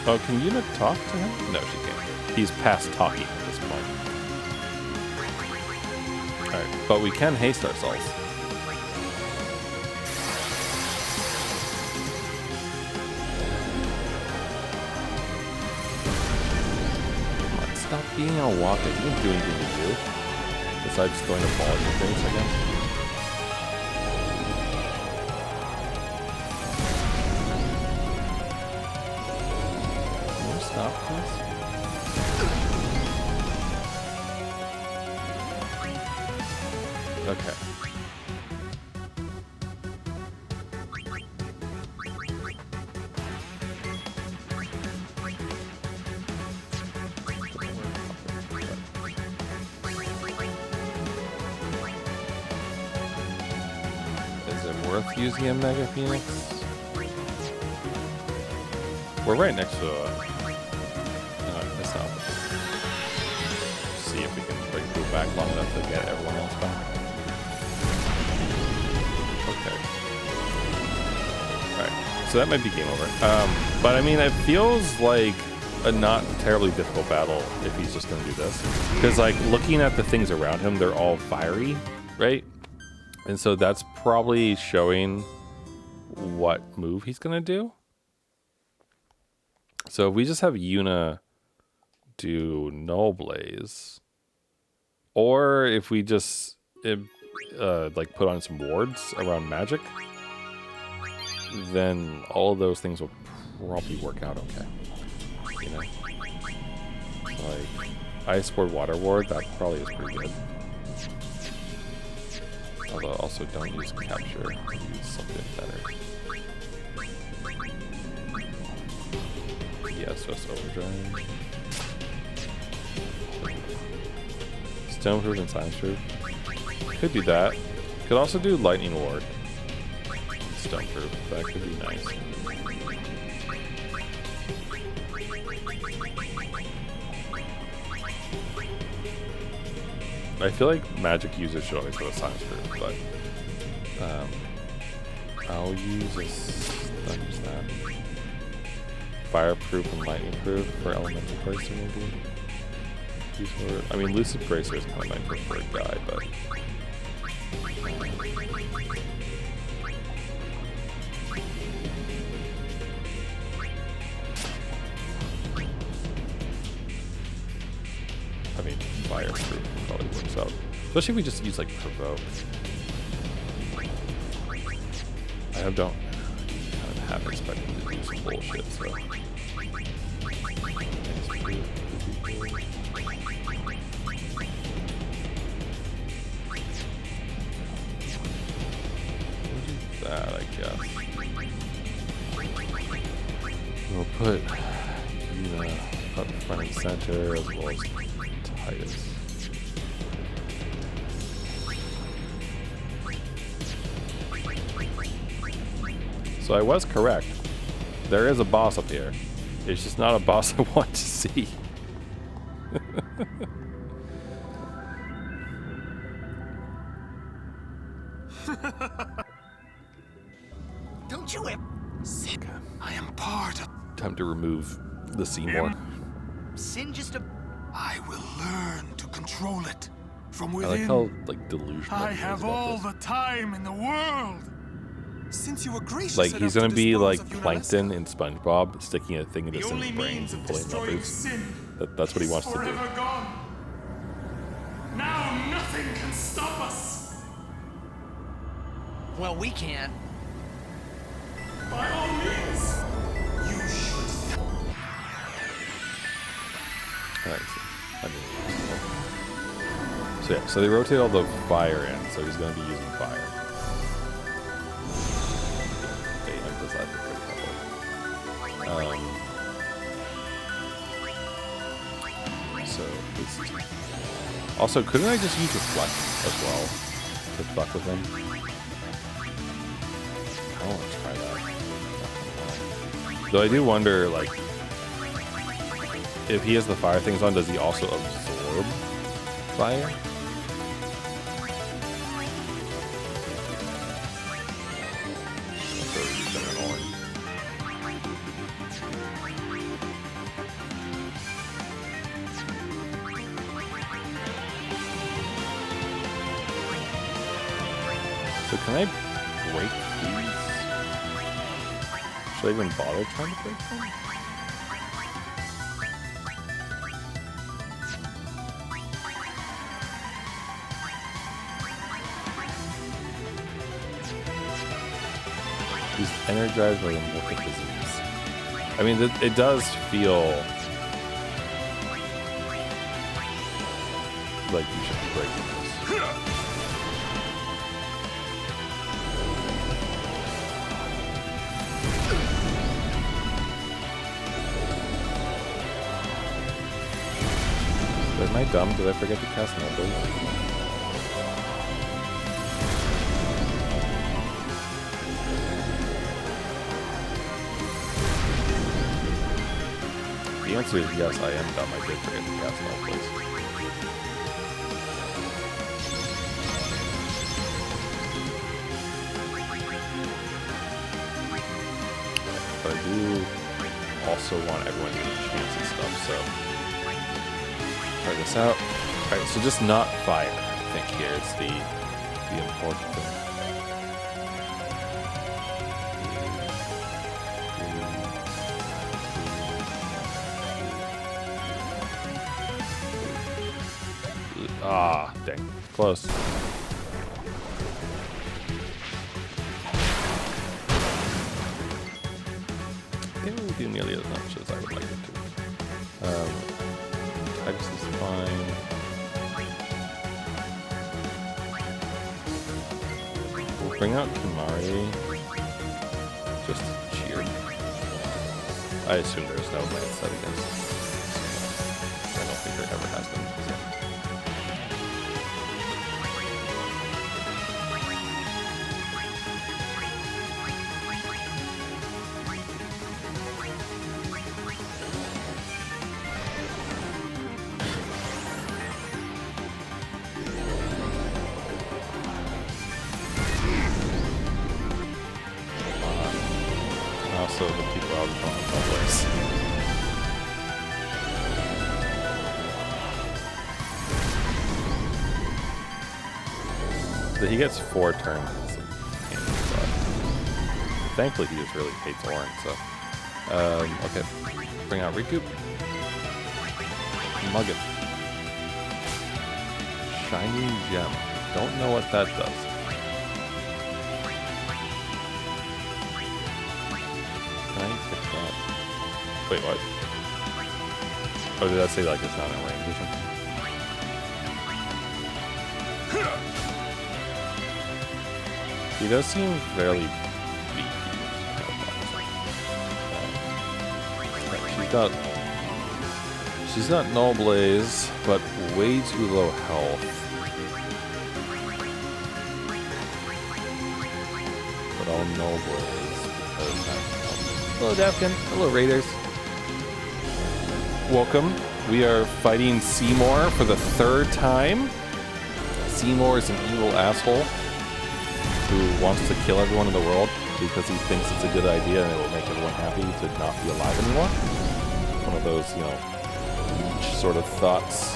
Oh, can Yuna talk to him? No, she can't. He's past talking at this point. Alright, but we can haste ourselves. Come on, stop being a walker. You didn't do anything to you. Besides throwing a ball in your face, I guess. Can you stop, please? Okay. Is it worth using a Mega Phoenix? We're right next to this album. See if we can bring Blue back long enough to get everyone else back. Okay. Alright, so that might be game over. But I mean, it feels like a not terribly difficult battle if he's just going to do this. Because, like, looking at the things around him, they're all fiery, right? And so that's probably showing what move he's going to do. So if we just have Yuna do Null Blaze, or if we just like put on some wards around magic, then all of those things will probably work out okay. You know, like Ice Ward, Water Ward, that probably is pretty good. Although also don't use Capture, use something better. Yes, just Overdrive. Stoneproof and Silenceproof. Could do that. Could also do Lightning Ward. Stoneproof. That could be nice. I feel like magic users should always go to Silenceproof, but I'll use this. I'll use that. Fireproof and lightning proof for elemental bracer maybe. I mean, lucid bracer is kind of my preferred guy, but I mean, fireproof probably works out, especially if we just use like provoke. I don't kind of half expected to do some bullshit, so. That, I guess. We'll put Yuna up front and center as well as Titus. So I was correct. There is a boss up here. It's just not a boss I want to see.
Don't you ever...
Sin, I am part of...
Time to remove the Seymour.
Sin just a...
I will learn to control it from
I
within.
like how like delusional
I
he is
have
about
all
this.
the time in the world.
Since you were gracious
Like
enough
he's
to
gonna be
dispose
like
of Yuna
Plankton
Leska,
in SpongeBob, sticking a thing into
The
Sim's
only
brain
means
and
of
pulling
destroying
levers.
sin
That's what he
is
wants to do.
forever gone. Now nothing can stop us.
Well, we can't.
By all means, you should.
Alright, so yeah, so they rotate all the fire in, so he's gonna be using fire. They emphasize it pretty heavily. So also, couldn't I just use reflect as well to fuck with him? I want to try that. Though I do wonder, like, if he has the fire things on, does he also absorb fire? So can I break these? Should I even bother trying to break them? He's energized by the morphic disease. I mean, it does feel like you should be breaking this. Am I dumb? Did I forget to cast numbers? The answer is yes, I am dumb. I did forget to cast numbers. But I do also want everyone to get a chance and stuff, so try this out. Alright, so just not fire, I think here is the important thing. Ah, dang. Close. I think we'll do nearly as much as I would like it to. Types is fine. We'll bring out Kimari. Just cheer. I assume there's no land set against. I don't think there ever has been. So. Also, the people out in front of the place. So he gets 4 turns. Thankfully, he just really hates orange. So, okay, bring out Recoup. Mug him. Shiny gem. Don't know what that does. Wait, what? Oh, did that say like it's not in range or something? He does seem fairly beefy. She's got Null Blaze, but way too low health. But all Null Blaze because hello, Dapkin. Hello, Raiders. Welcome. We are fighting Seymour for the 3rd time. Seymour is an evil asshole who wants to kill everyone in the world because he thinks it's a good idea and it will make everyone happy to not be alive anymore. One of those, you know, sort of thoughts.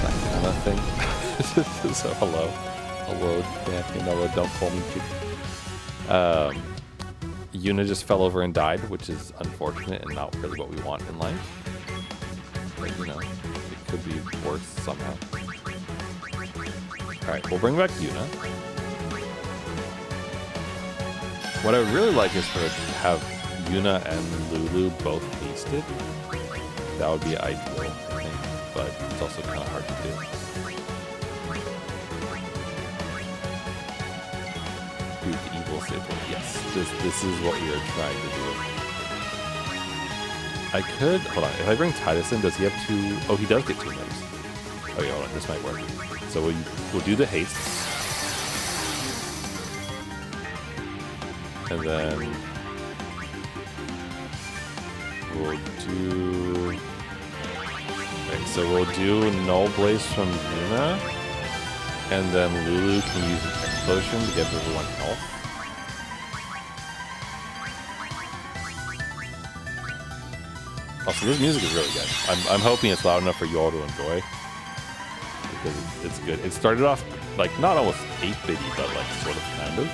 That kind of thing. So, hello. Hello, Dapkin. Hello, don't call me Chick. Yuna just fell over and died, which is unfortunate and not really what we want in life. But, you know, it could be worse somehow. Alright, we'll bring back Yuna. What I would really like is for it to have Yuna and Lulu both hasted. That would be ideal, I think, but it's also kind of hard to do. The evil staple. Yes, this is what we are trying to do. I could hold on. If I bring Titus in, does he have 2? Oh, he does get 2 moves. Oh yeah, hold on. This might work. So we'll do the haste, and then we'll do. Okay, so we'll do Null Blaze from Yuna, and then Lulu can use an Explosion to give everyone health. Also, this music is really good. I'm hoping it's loud enough for you all to enjoy, because it's good. It started off like not almost 8-bitty, but like sort of kind of.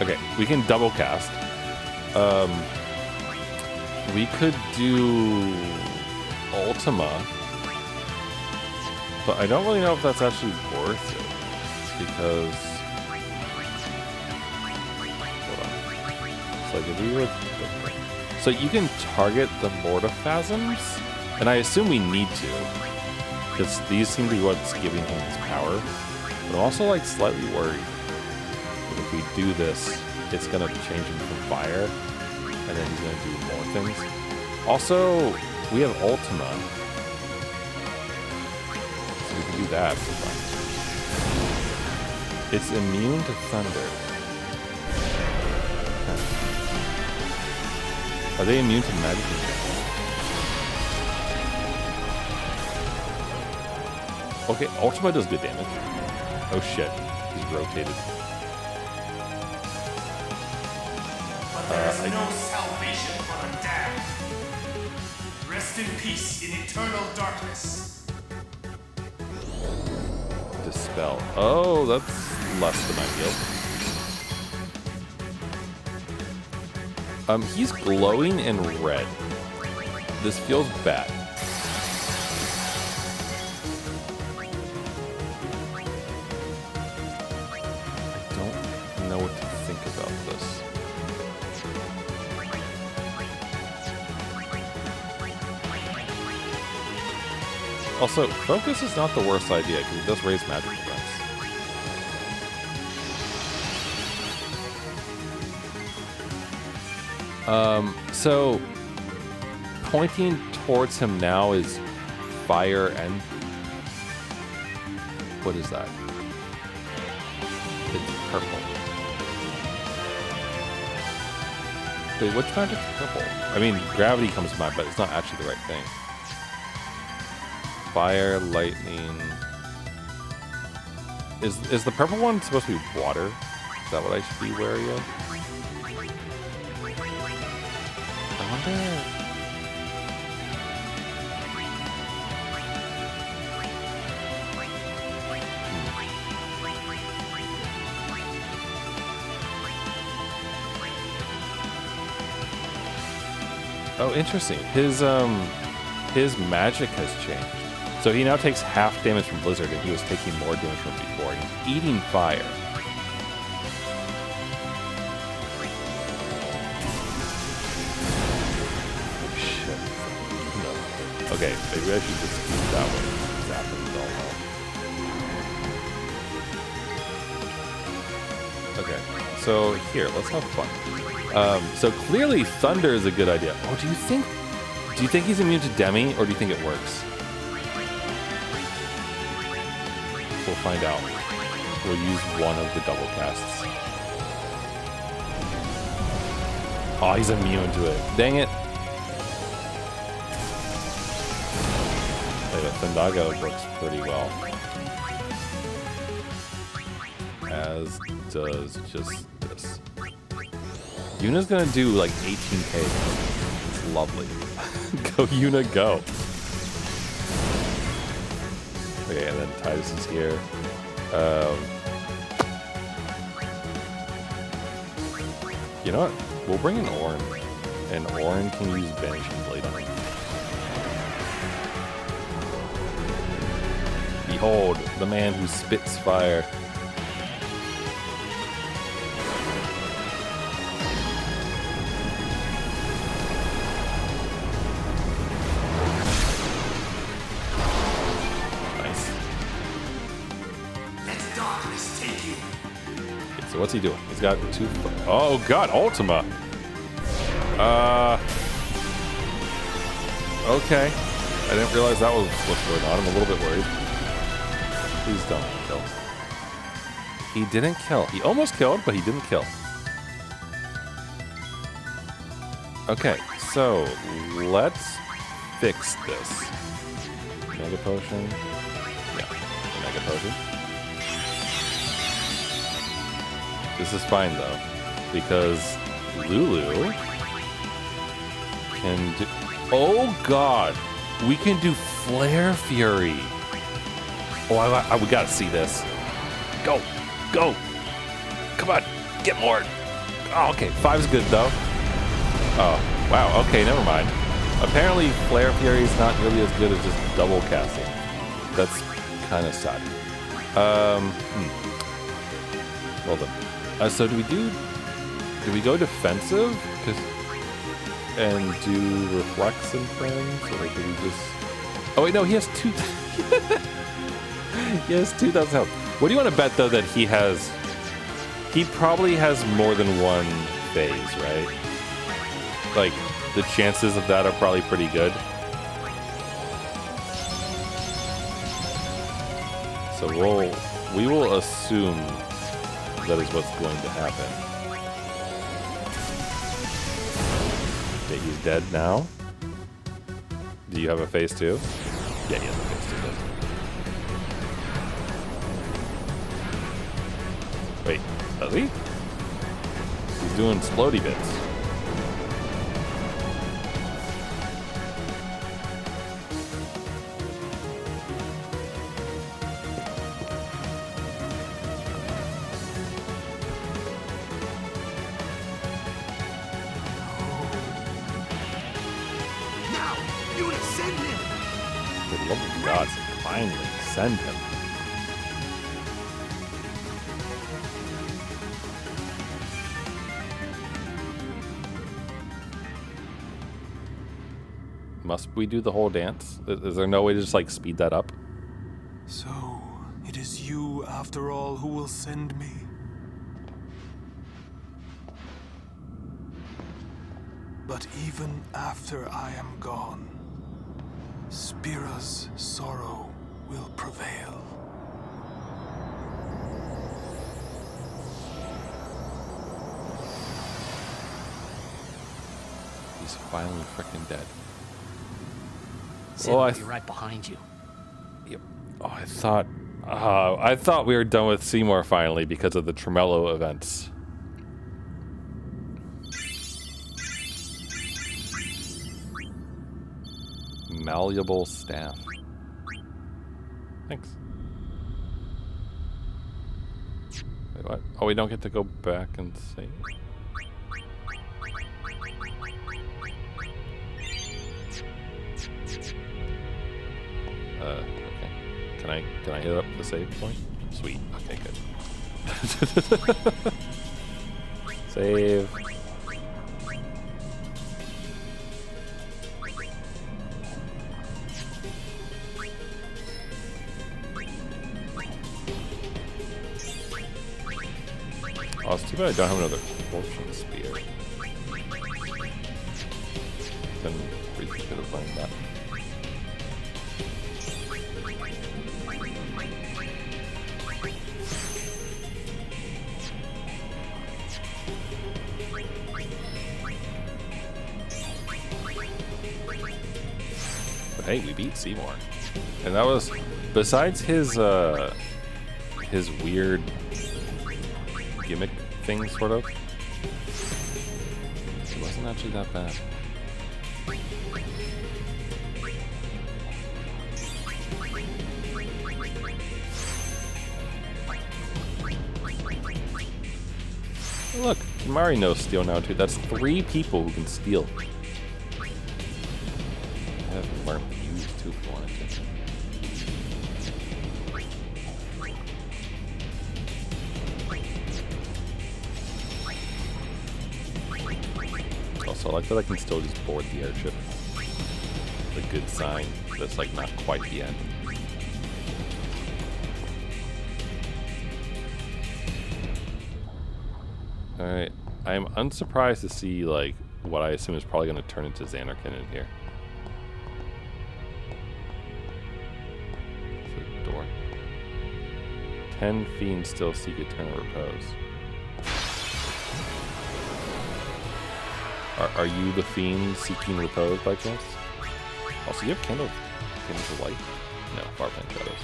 Okay, we can double cast. We could do Ultima, but I don't really know if that's actually worth it, because hold on. So like if we were, so you can target the Mortiphasms, and I assume we need to, because these seem to be what's giving him his power. But I'm also like slightly worried that if we do this, it's gonna change him from fire, and then he's gonna do more things. Also, we have Ultima, so we can do that for fun. It's immune to thunder. Are they immune to magic? Okay, Ultima does good damage. Oh shit, he's rotated.
But there's no salvation for the damned. Rest in peace in eternal darkness.
Dispel. Oh, that's less than ideal. He's glowing in red. This feels bad. I don't know what to think about this. Also, focus is not the worst idea because it does raise magic events. So pointing towards him now is fire and what is that? It's purple. Wait, which magic's purple? I mean, gravity comes to mind, but it's not actually the right thing. Fire, lightning. Is the purple one supposed to be water? Is that what I should be wary of? I wonder. Oh, interesting. His magic has changed. So he now takes half damage from Blizzard, and he was taking more damage from before. He's eating fire. Oh shit. No. Okay, maybe I should just keep that one. Zap him all. Okay, so here, let's have fun. So clearly Thunder is a good idea. Oh, do you think he's immune to Demi, or do you think it works? We'll find out. We'll use one of the double casts. Oh, he's immune to it. Dang it. Hey, but Thundago works pretty well. As does just this. Yuna's gonna do like 18k. It's lovely. Go Yuna, go. Okay, and then Titus is here. You know what? We'll bring in Orin. And Orin can use Banishing Blade on him. Behold, the man who spits fire. What's he doing? He's got 2. Oh god, Ultima. Okay. I didn't realize that was what's going on. I'm a little bit worried. Please don't kill. He didn't kill. He almost killed, but he didn't kill. Okay, so let's fix this. Mega potion. Yeah, mega potion. This is fine though, because Lulu can do. Oh God, we can do Flare Fury. Oh, we gotta see this. Go, go. Come on, get more. Oh, okay, 5's good though. Oh, wow, okay, never mind. Apparently, Flare Fury is not really as good as just double casting. That's kind of sad. Well done. So do we go defensive? And do reflex and things? Or do we just... Oh wait, no, he has 2... he has 2,000 health. What do you want to bet, though, that he has... He probably has more than one phase, right? Like, the chances of that are probably pretty good. So we will assume that is what's going to happen. Okay, he's dead now. Do you have a phase 2? Yeah, he has a phase 2. Wait, does he? He's doing splody bits. God, finally, send him. Must we do the whole dance? Is there no way to just, like, speed that up?
So, it is you, after all, who will send me. But even after I am gone, Spira's sorrow will prevail.
He's finally freaking dead.
Sid will be right behind you.
Yep. Oh, I thought we were done with Seymour finally because of the Tremello events. Malleable staff. Thanks. Wait, what? Oh, we don't get to go back and save? Okay. Can I hit up the save point? Sweet. Okay, good. Save. Oh, it's too bad I don't have another fortune spear. Then we could have learned that. But hey, we beat Seymour. And that was, besides his weird gimmick thing, sort of. It wasn't actually that bad. Look, Kimari knows steal now too. That's 3 people who can steal. I haven't learned to use 2 if you wanted to. Also, I like that I can still just board the airship. A good sign. That's like not quite the end. Alright. I am unsurprised to see, like, what I assume is probably going to turn into Xanarkin in here. 10 fiends still seek eternal repose. Are you the fiend seeking repose by chance? Also, you have candles of light? No, Farfang shadows.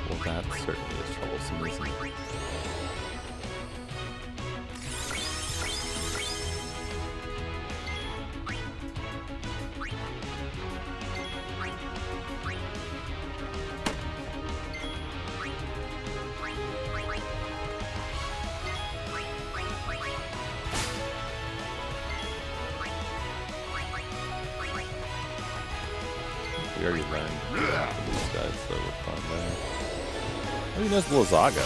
Well, that certainly is troublesome, isn't it? We already learned from these guys, so we're fine there. Oh, he knows Lazaga.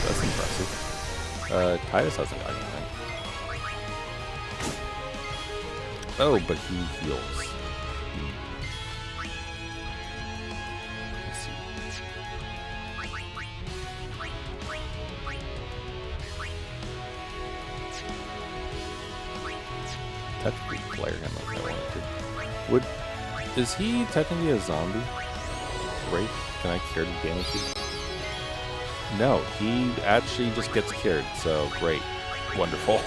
That's impressive. Titus hasn't got anything. Oh, but he heals. Let's see. Technically flare him if I wanted to. Is he technically a zombie? Right? Can I cure the damage? No, he actually just gets cured, so great. Wonderful.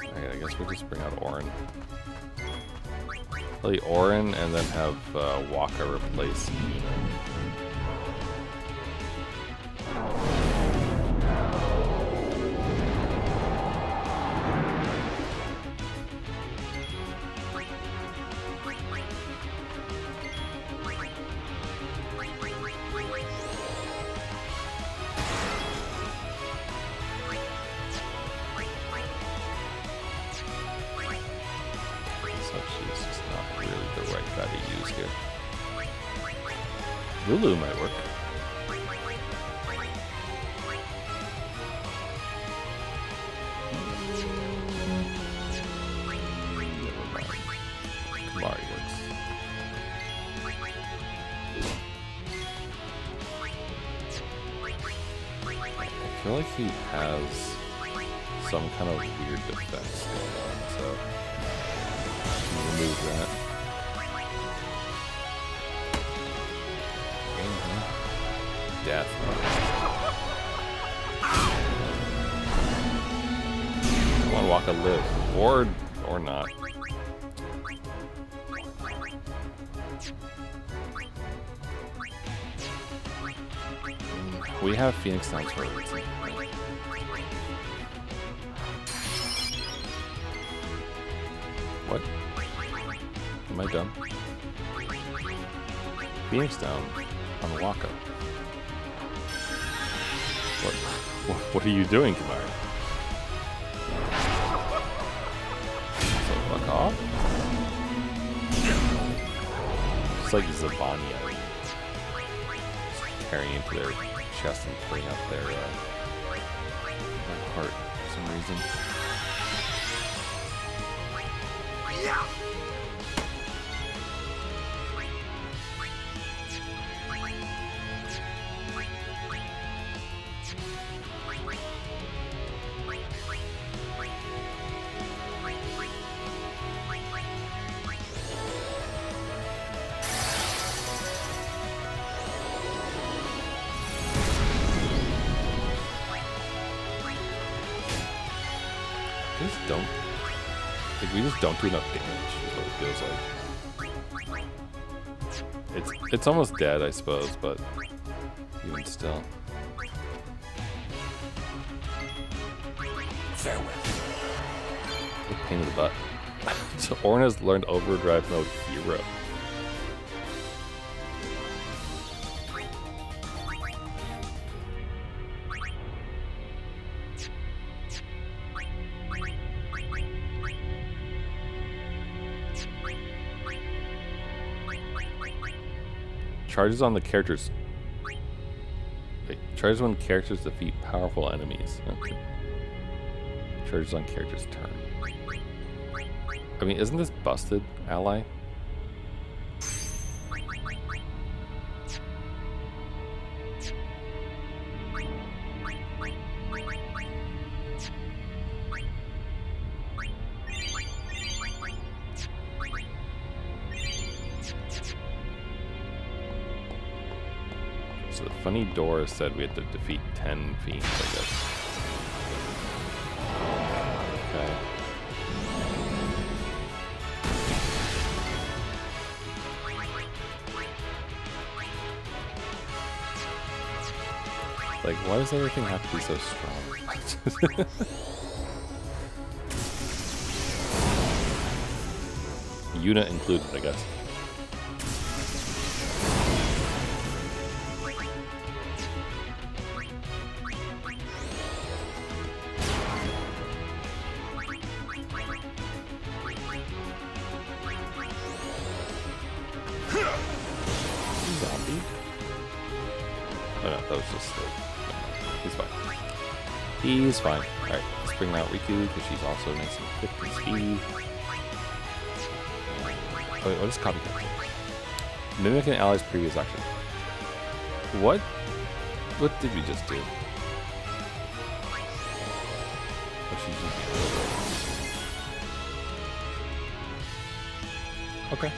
Alright, I guess we'll just bring out Orin. Play Orin and then have Waka replace Yuna. Lulu might work. Never mind. Kamari works. I feel like he has some kind of weird defense going on, so remove that. Death. Come on, Waka, live. Or not. We have Phoenix Downs for a reason. What? Am I dumb? Phoenix Down on Waka. What are you doing, Kamari? So fuck off? It's like Zabania tearing into their chest and pulling out their heart for some reason. We just don't do enough damage, is what it feels like. It's almost dead, I suppose, but even still. Farewell. The pain in the butt. So Orin has learned Overdrive Mode Hero. Charges on the characters. Wait, charges when characters defeat powerful enemies. Okay. Charges on characters' turn. I mean, isn't this busted, ally? So the funny door said we had to defeat 10 fiends, I guess. Okay. Like, why does everything have to be so strong? Unit included, I guess. Zombie? Oh no, that was just he's fine. He's fine. Alright, let's bring out Riku because she's also nice and quick and speedy. Oh, wait, what is copycat? Mimic an ally's previous action. What? What did we just do? Oh, she's just... Okay.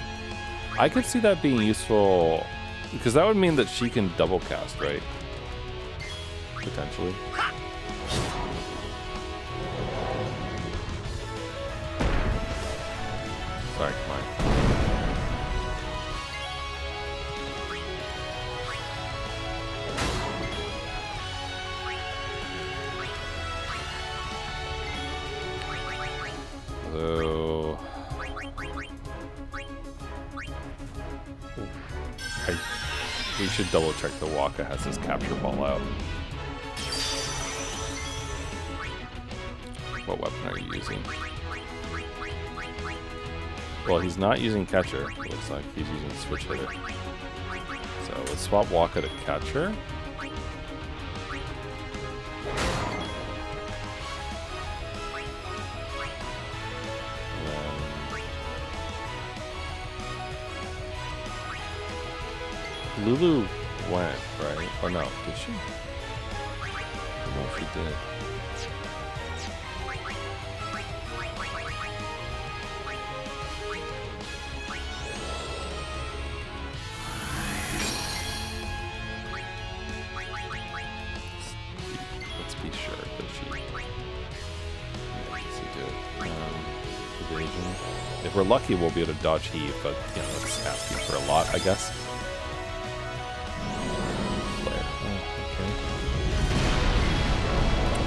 I could see that being useful because that would mean that she can double cast, right? Potentially. Sorry, come on. So we should double check the Waka has his capture ball out. What weapon are you using? Well, he's not using catcher. It looks like he's using switch hitter. So let's swap Waka to catcher. Lulu went, right? Or no, did she? I don't know if she did. Let's be sure that she... Yeah, she did. Evasion. If we're lucky, we'll be able to dodge heave, but, you know, that's asking for a lot, I guess.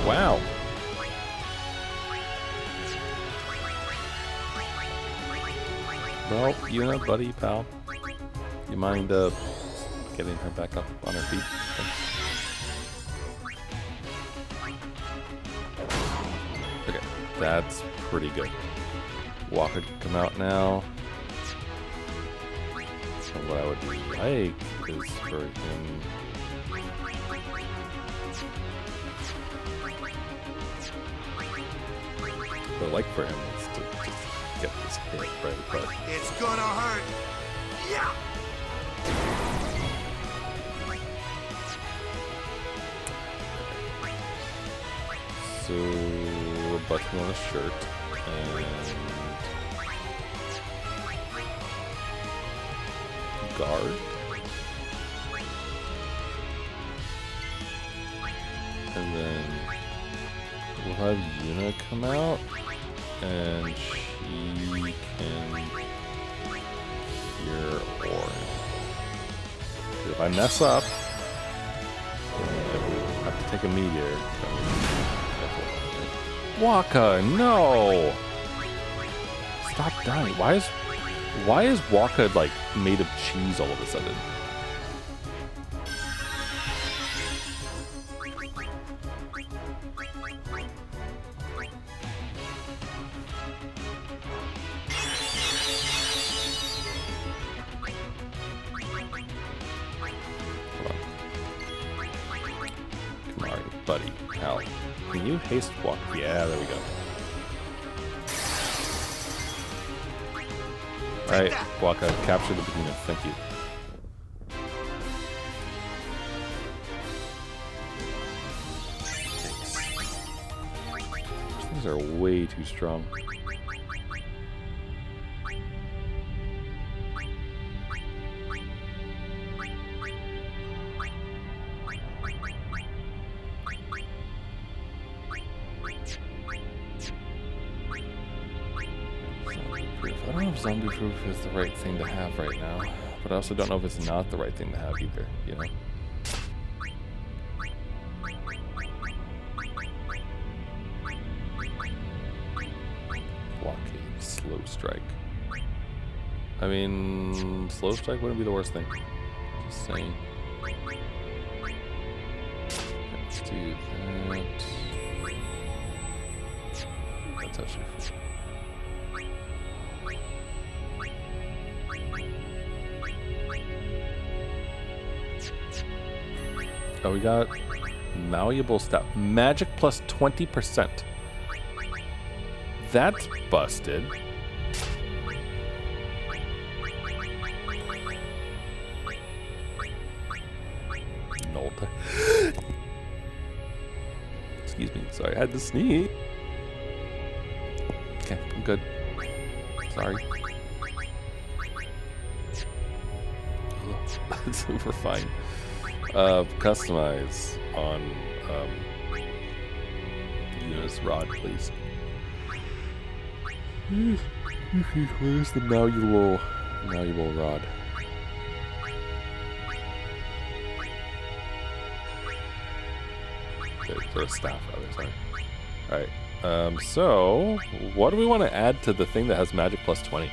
Wow. Well, you know, buddy, pal. You mind getting her back up on her feet? Okay, that's pretty good. Walker can come out now. So what I would like is for him... What I'd like for him is to just get this hit, right? But
It's gonna hurt. Yeah.
so a button on a shirt and guard. And then we'll have Yuna come out. And she can cure Orin. If I mess up, if we have to take a meteor. Waka, no! Stop dying. Why is Waka like made of cheese all of a sudden? Buddy, Hal, can you haste walk? Yeah, there we go. Alright, Waka, capture the behemoth. Thank you. These things are way too strong. if zombie proof is the right thing to have right now, but I also don't know if it's not the right thing to have either, you know? Blockade, slow strike. I mean, slow strike wouldn't be the worst thing. Just saying. Let's do that. That's actually fun. Oh, we got malleable stuff. Magic plus 20%. That's busted. Nolta. Excuse me. Sorry, I had to sneeze. Okay, I'm good. Sorry. We're fine. Customize on Yuna's rod, please. Where's the malleable rod? Or a staff, rather. Sorry. All right. So what do we want to add to the thing that has magic plus 20?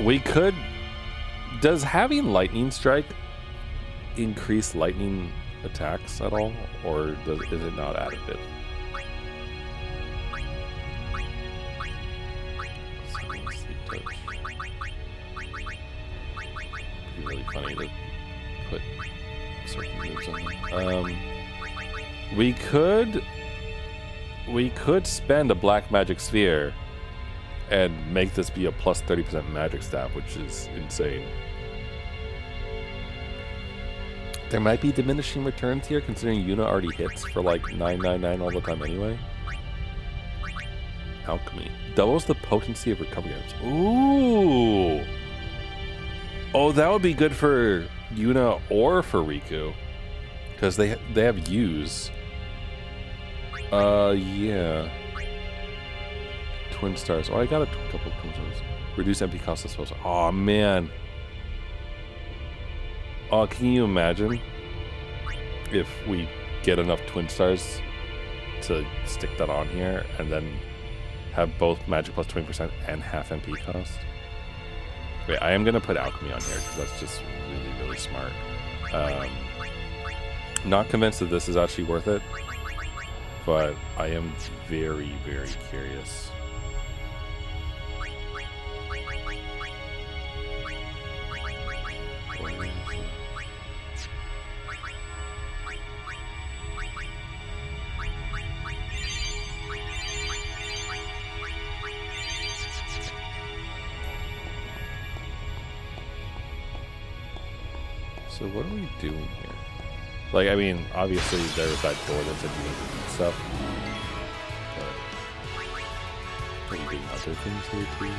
We could. Does having lightning strike increase lightning attacks at all, or is it not additive? Sleep touch. It'd be really funny to put certain moves on them. We could spend a black magic sphere and make this be a plus 30% magic staff, which is insane. There might be diminishing returns here, considering Yuna already hits for like 999 all the time anyway. Alchemy. Doubles the potency of recovery items. Ooh! Oh, that would be good for Yuna or for Riku. Because they have use. Yeah. Twin stars. Oh, I got a couple of twin stars. Reduce MP cost disposal. Oh, man. Oh, can you imagine if we get enough twin stars to stick that on here and then have both magic plus 20% and half MP cost? Wait, I am going to put alchemy on here because that's just really, really smart. Not convinced that this is actually worth it, but I am very, very curious. So what are we doing here? Like, I mean, obviously there's that door that said you need to do stuff. But are you doing other things here too?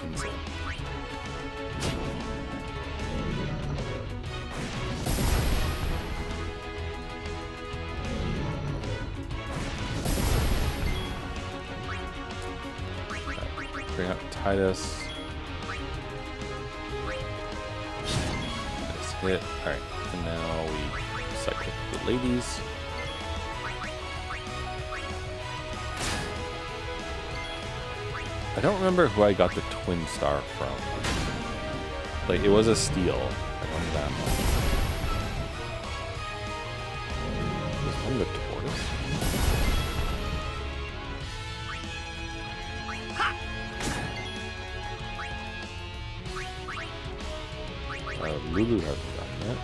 Insane. Bring out Titus. Titus hit. Alright, and now we cycle the ladies. I don't remember who I got the twin star from. Like, it was a steal. I don't know that much. Was one the tortoise? Lulu hasn't gotten that.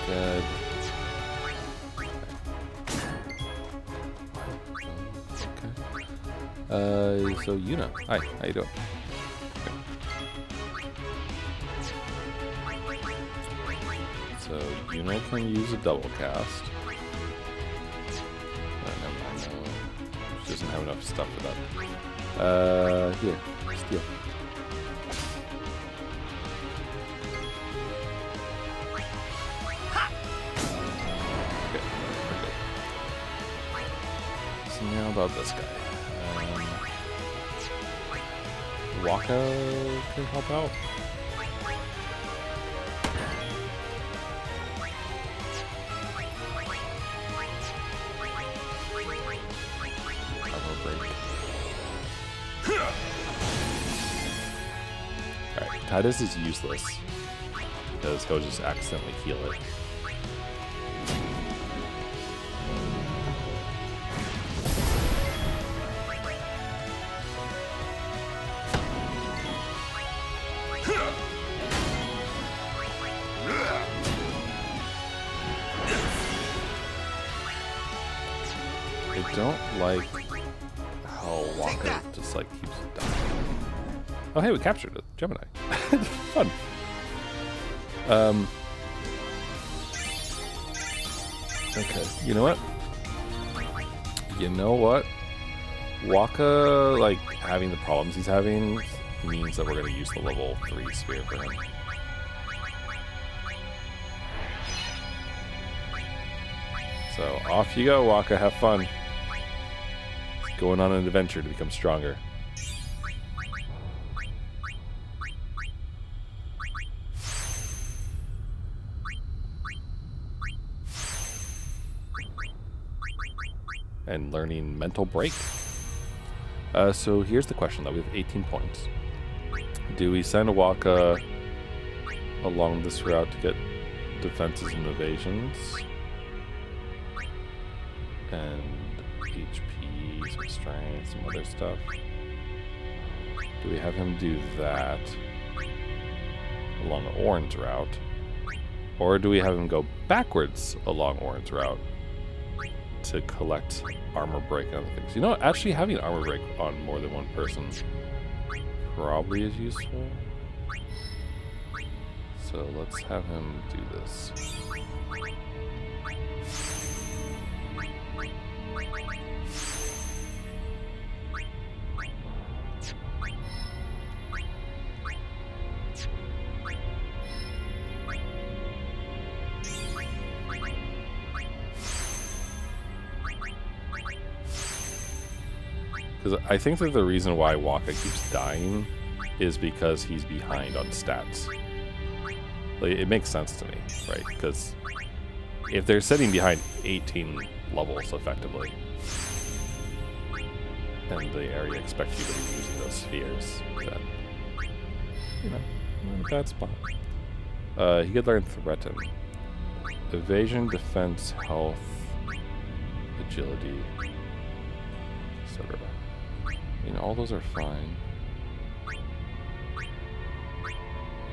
Dead. So Yuna, hi, how you doing? So Yuna can use a double cast. Never mind, no. She doesn't have enough stuff for that. Here, steal. Okay, we're good. So now about this guy. Waka can help out. Alright, Titus is useless because he'll just accidentally heal it. I don't like how Waka just like keeps dying. Oh hey, we captured a Gemini. Fun. Okay, you know what? You know what? Waka, like, having the problems he's having means that we're gonna use the level 3 sphere for him. So off you go, Waka, have fun. Going on an adventure to become stronger. And learning mental break. So here's the question though, we have 18 points. Do we send Waka along this route to get defenses and evasions? And HP, some strength, some other stuff. Do we have him do that along the orange route? Or do we have him go backwards along orange route to collect armor break and other things? You know, actually having armor break on more than one person probably is useful. So let's have him do this. Because I think that the reason why Waka keeps dying is because he's behind on stats. Like, it makes sense to me, right? Because if they're sitting behind 18 levels effectively, and the area expects you to be using those spheres, then, you know, you're in a bad spot. He could learn Threaten. Evasion, Defense, Health, Agility, etc. I mean, all those are fine.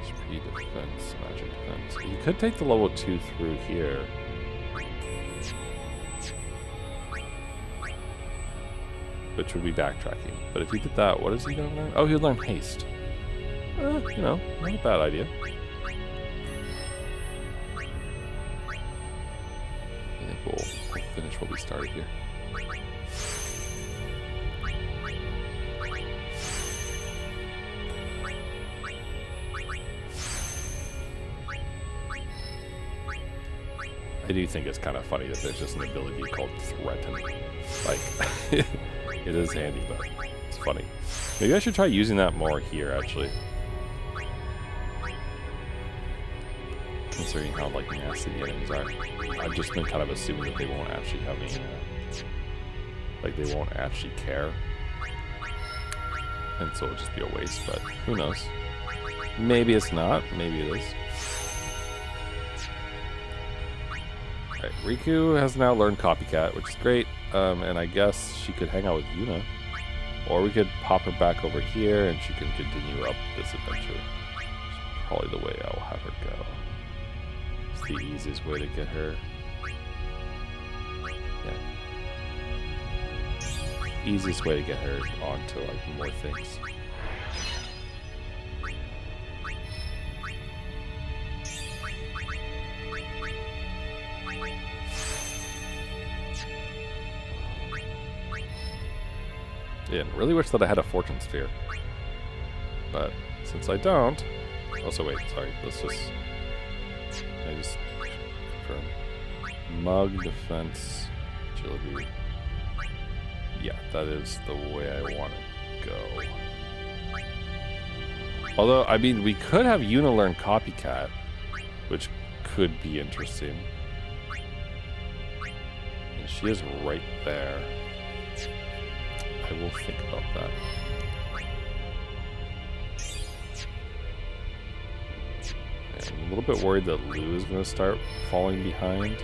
HP, Defense, Magic Defense. You could take the level 2 through here. Which would be backtracking. But if he did that, what is he going to learn? Oh, he'll learn Haste. You know, not a bad idea. I think we'll finish what we started here. I do think it's kind of funny that there's just an ability called Threaten. Like, it is handy, but it's funny. Maybe I should try using that more here, actually. Considering how, like, nasty the enemies are. I've just been kind of assuming that they won't actually have any, like, they won't actually care. And so it'll just be a waste, but who knows. Maybe it's not, maybe it is. Alright, Riku has now learned Copycat, which is great, and I guess she could hang out with Yuna. Or we could pop her back over here and she can continue up this adventure. It's probably the way I'll have her go. It's the easiest way to get her. Yeah. easiest way to get her onto like more things. Yeah, and really wish that I had a fortune sphere. But since I don't... Also, wait, sorry. Let's just... I just confirm. Mug, defense, agility. Yeah, that is the way I want to go. Although, I mean, we could have Yuna learn Copycat, which could be interesting. And she is right there. I will think about that. And I'm a little bit worried that Lou is going to start falling behind.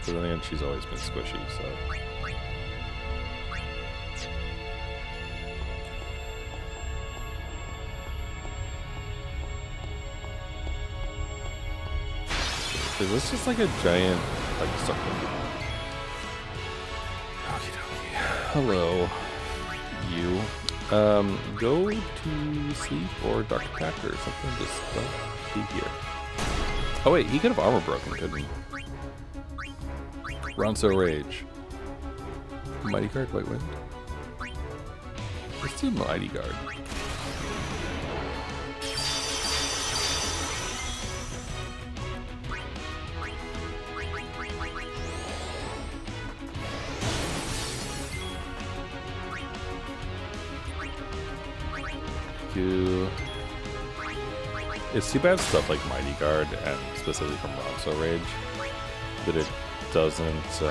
But then again, she's always been squishy, so... Is this just like a giant, like, circle? Okie dokie. Hello, you. Go to sleep or dark attack or something. Just don't be here. Oh wait, he could have armor broken, couldn't he? Ronso Rage. Mighty Guard, White Wind. Let's do Mighty Guard. It's too bad stuff like Mighty Guard and specifically from Ronso Rage that it doesn't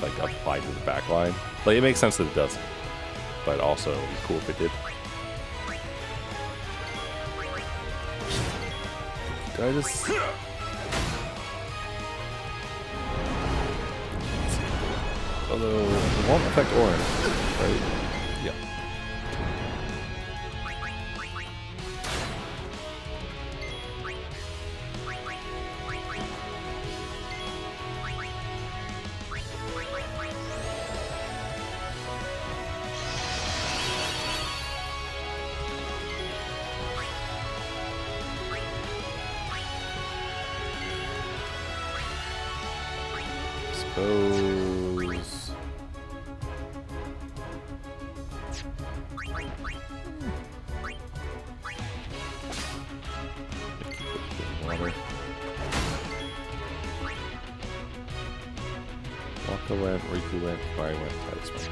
like apply to the backline. Like it makes sense that it doesn't, but also it'd be cool if it did. Did I just? Although it won't affect orange, right? Yeah. Suppose. Water. Waka went, Riku went, Fire went, Titus went.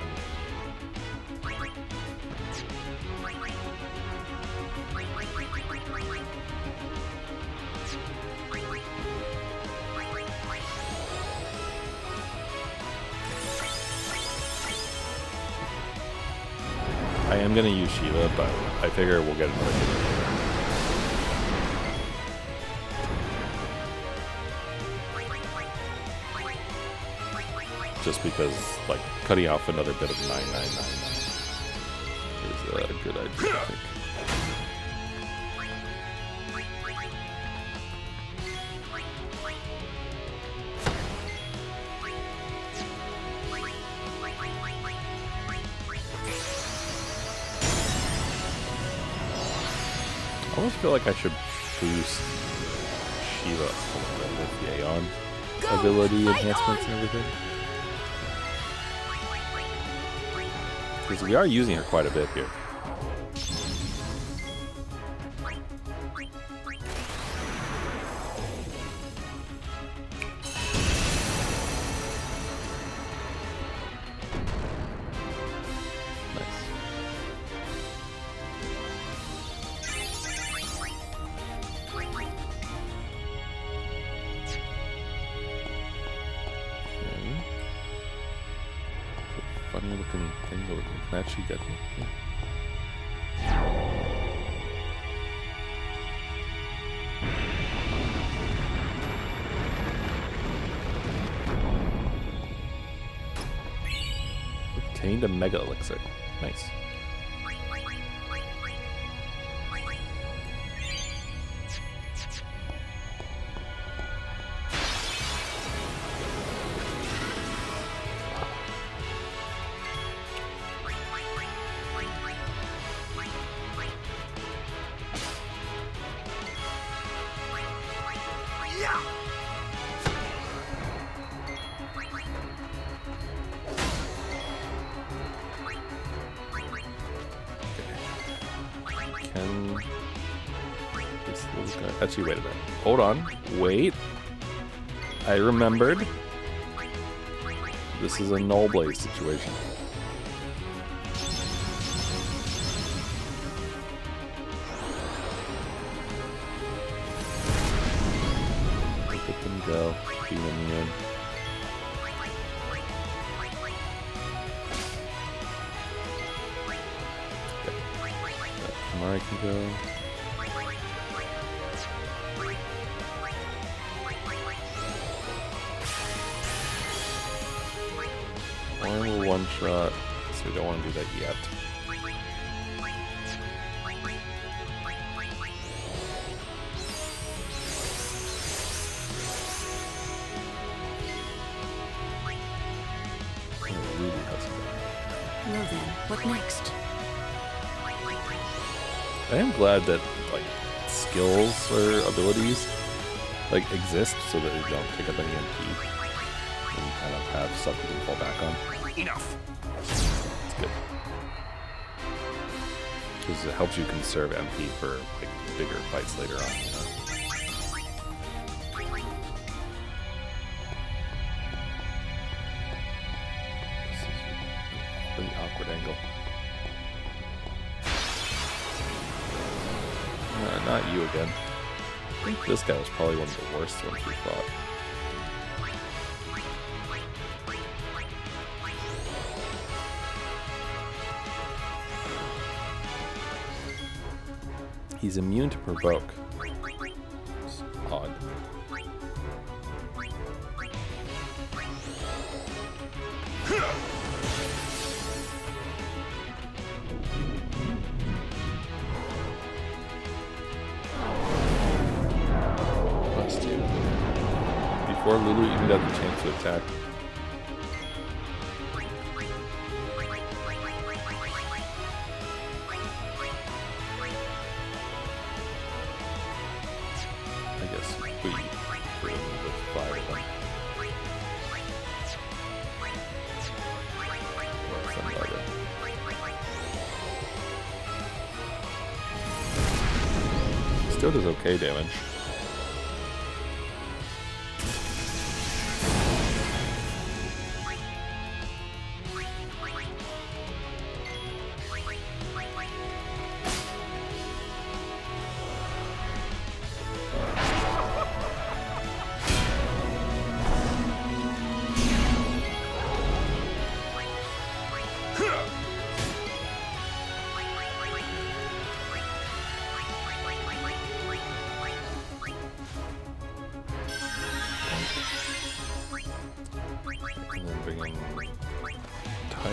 I am gonna use Shiva, but I figure we'll get another hit. Just because, like, cutting off another bit of 9999 is a good idea, I think. I almost feel like I should boost Shiva a little bit with the Aeon ability enhancements and everything. Because we are using her quite a bit here. Funny looking thing that we can actually get. Obtained a mega elixir. Nice. Okay. Actually, wait a minute. Hold on. Wait. I remembered. This is a null blaze situation. Let them go. Beat them in. Kamari can go. One shot, so we don't want to do that yet.
Well then, what next?
I am glad that like skills or abilities like exist so that they don't take up any MP and kind of have stuff you can fall back on.
Enough.
It's good because it helps you conserve MP for like bigger fights later on. You know? This is a really awkward angle. Not you again. I think this guy was probably one of the worst ones we fought. He's immune to provoke. It's odd. Plus two. Before Lulu even got the chance to attack. Still does okay damage.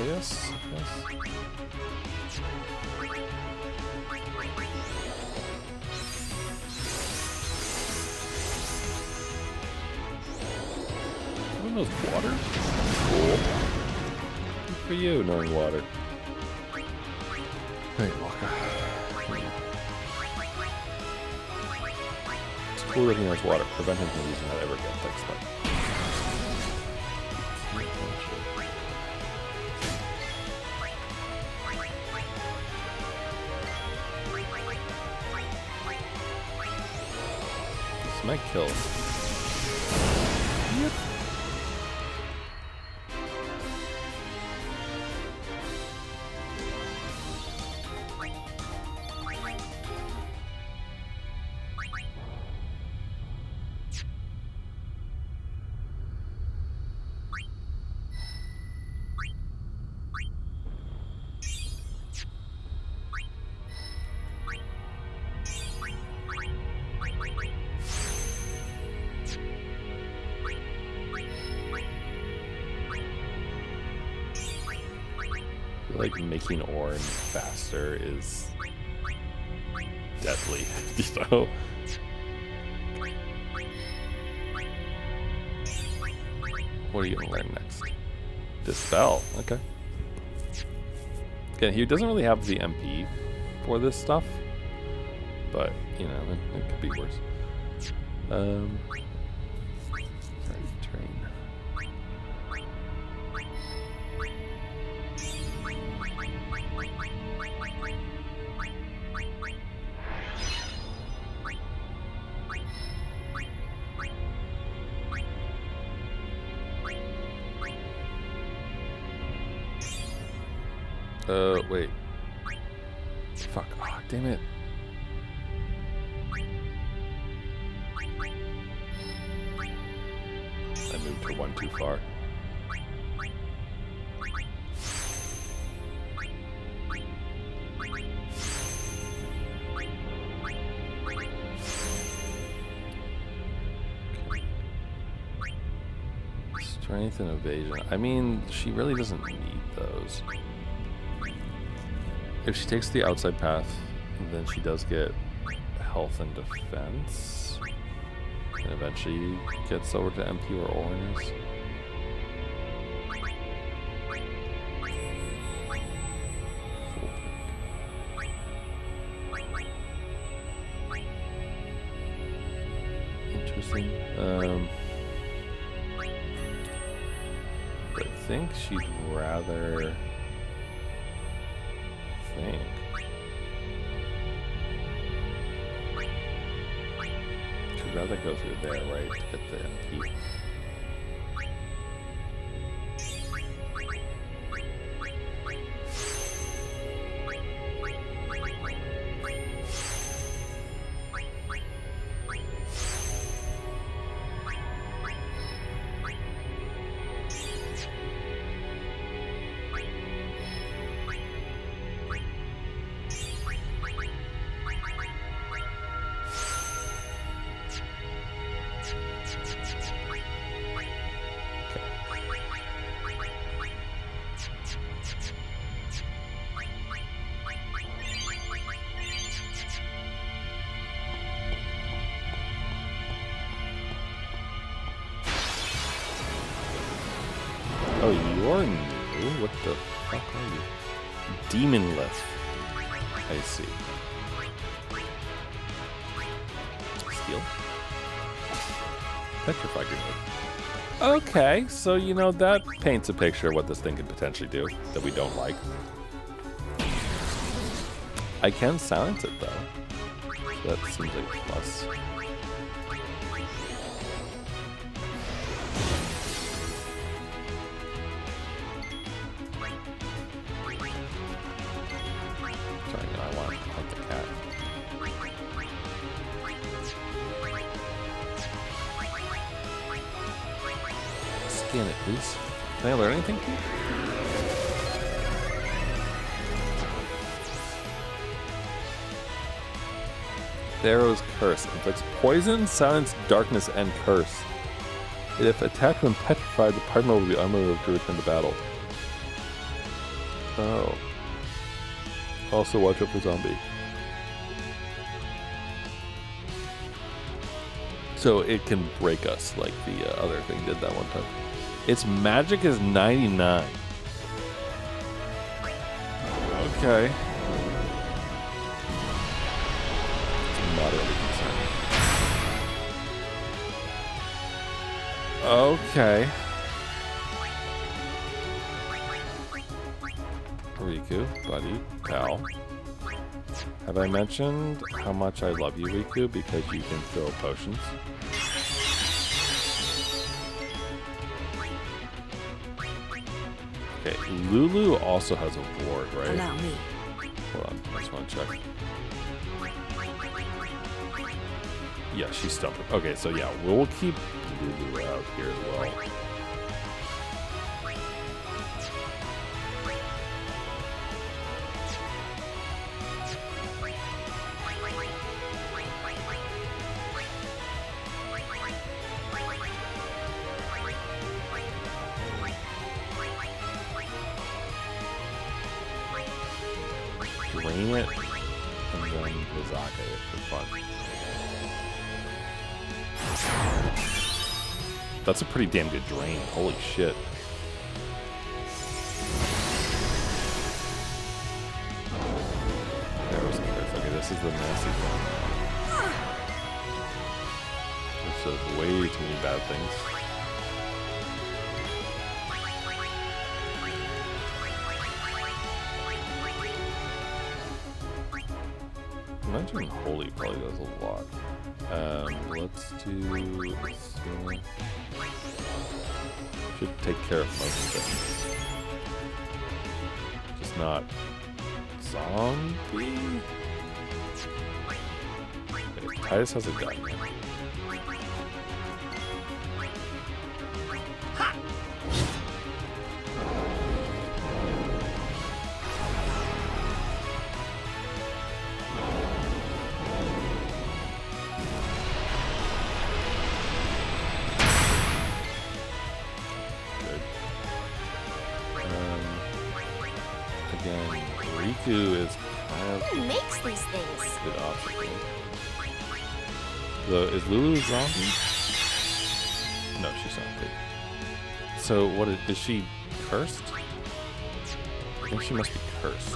Yes. One of those water? Cool. Good for you, knowing water. Hey, Walker. It's cool that he knows water. Prevent him from using that ever again. Thanks, bud. Might kill. Yep. Like making orange faster is deadly, you know? What are you gonna learn next? Dispel, okay. Again, he doesn't really have the MP for this stuff, but you know, it could be worse. Sorry, train. Wait. Fuck. Oh, damn it. I moved her one too far. Strength and evasion. I mean, she really doesn't need those. If she takes the outside path, then she does get health and defense. And eventually gets over to MP where Orin is. Interesting. I think she'd rather think. She'd rather go through there, right, to get the MP. Oh, you're new? What the fuck are you? Demonless. I see. Steel? Petrify grenade. Okay, so you know, that paints a picture of what this thing could potentially do that we don't like. I can silence it though. That seems like a plus. Scan it, please. Can I learn anything from you? Thero's Curse inflicts poison, silence, darkness, and curse. If attacked when petrified, the partner will be unable to return to battle. Oh. Also, watch out for zombie. So it can break us like the other thing did that one time. Its magic is 99. Okay. It's moderately concerning. Okay. Riku, buddy, pal. Have I mentioned how much I love you, Riku, because you can throw potions? Okay, Lulu also has a ward, right?
Allow me.
Hold on, I just want to check. Yeah, she's stubborn. Okay, so yeah, we'll keep Lulu out here as well. Drain it, and then Hizaka it for fun. That's a pretty damn good drain. Holy shit. There was the first. Okay, this is the messy one. This does way too many bad things. Imagine Holy probably does a lot. Let's do this. Should take care of most of it. Just it's not zombie. Wait, Titus has a gun. Again, Riku is kind of
Who makes these things?
a good option. Is Lulu a zombie? No, she's not good. So what is she cursed? I think she must be cursed.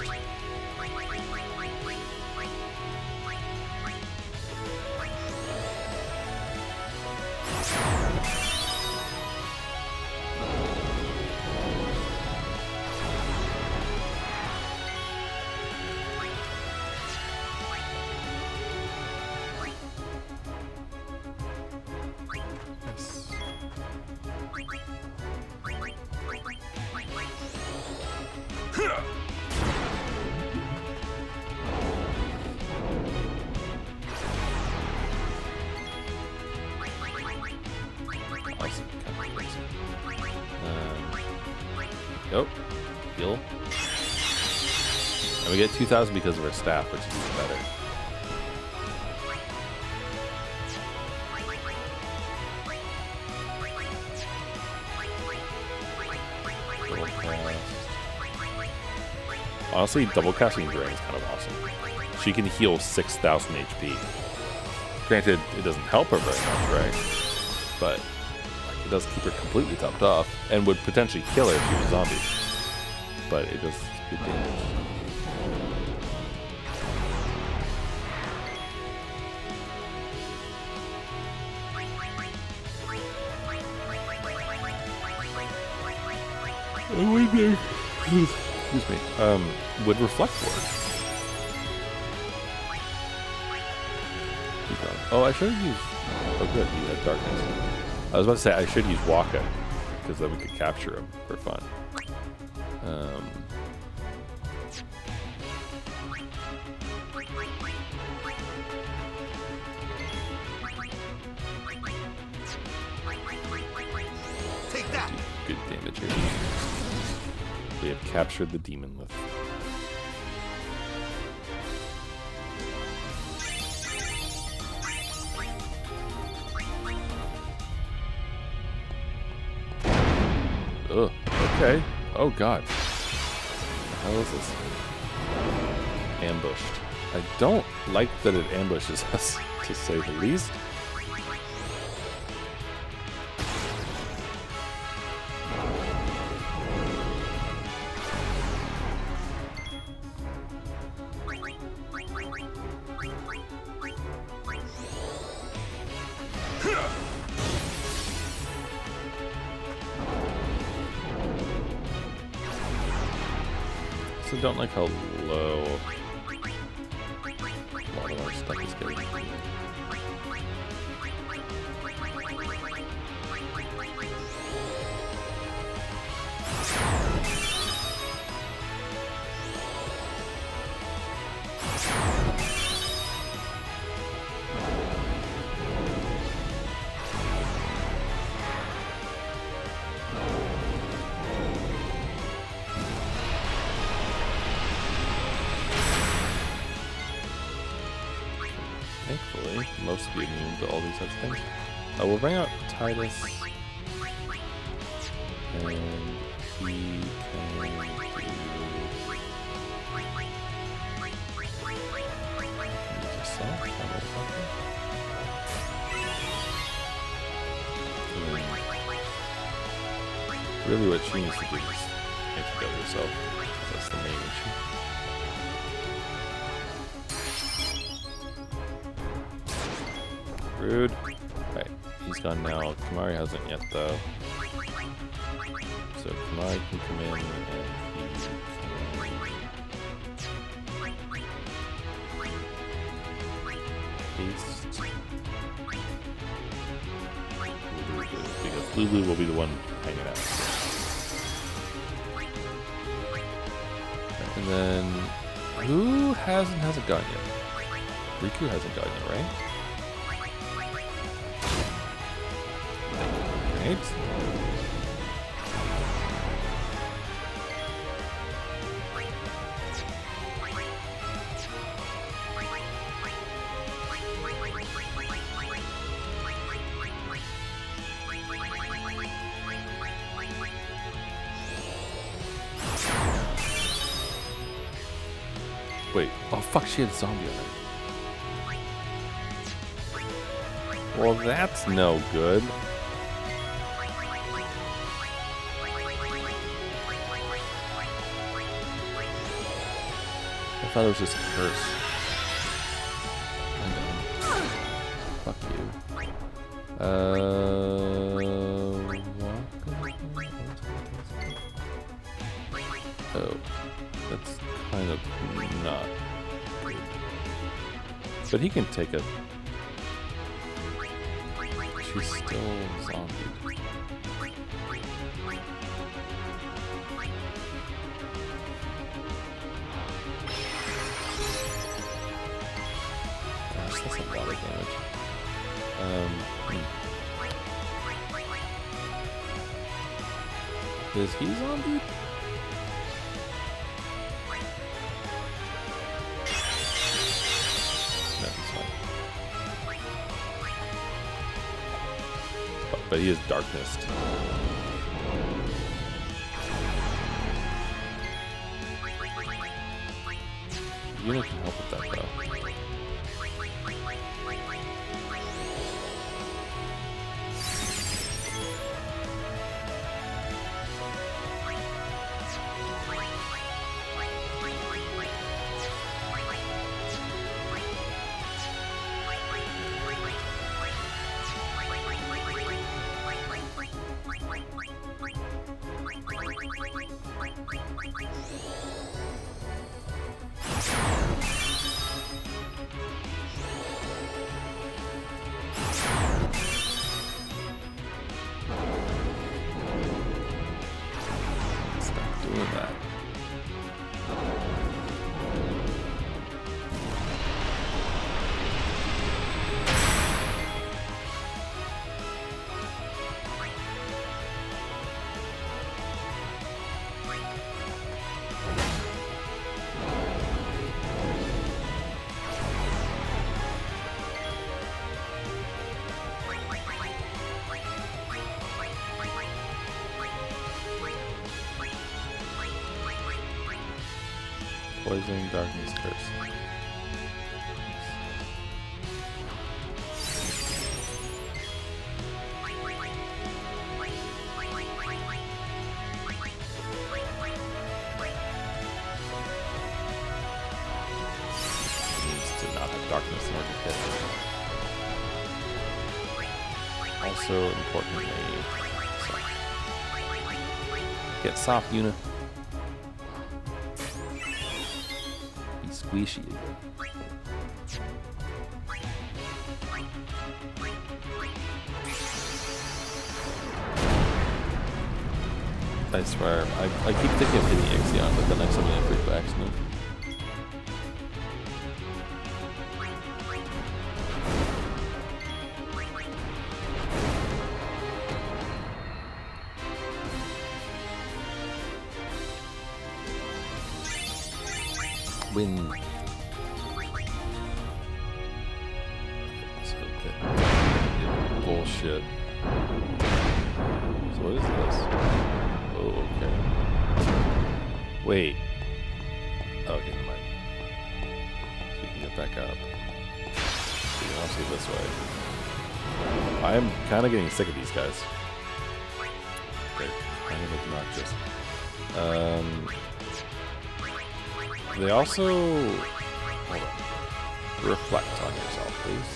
Nope. Heal. And we get 2,000 because of our staff, which is better. Honestly, double casting Drain is kind of awesome. She can heal 6,000 HP. Granted, it doesn't help her very much, right? But it does keep her completely topped off, and would potentially kill her if she was a zombie. But it does good damage. Oh, wait there. Excuse me. Would Reflect work? Oh, I should have used... Oh, good. He had Darkness. I was about to say I should use Waka, because then we could capture him for fun.
Take that.
Good damage here. We have captured the demon lift. Ugh. Okay. Oh god. What the hell is this? Ambushed. I don't like that it ambushes us, to say the least. I don't like how low a lot of our stuff is getting. Thankfully, most be immune to all these types of things. We'll bring out Titus. And he can really what she needs to do is antidote herself. That's the main issue. Rude. Right, he's gone now. Kamari hasn't yet, though. So Kamari can come in and he can haste. Because Lulu will be the one hanging out. And then, who hasn't gone yet? Riku hasn't gone yet, right? Right. Wait, oh fuck, she had a zombie on it. Well, that's no good. I thought it was just a curse. I'm done. Fuck you. Oh, that's kind of not good. But he can take a... She's still a zombie. Gosh, that's a lot of damage. Is he zombie? No, he's not. But he is darkness. Yuna can help with that though. Stop doing that. Poison, darkness, curse. Needs to not have darkness in order to hit. Also, importantly, soft. Get soft, Yuna. Squishy again. I swear, I keep thinking of hitting Ixion, but then I summon it by accident. Win. So good. Bullshit. So what is this? Oh, okay. Wait. Oh, okay, never mind. So you can get back up. So you can also this way. I am kind of getting sick of these guys. They're kind of obnoxious. They also... Hold on. Reflect on yourself, please.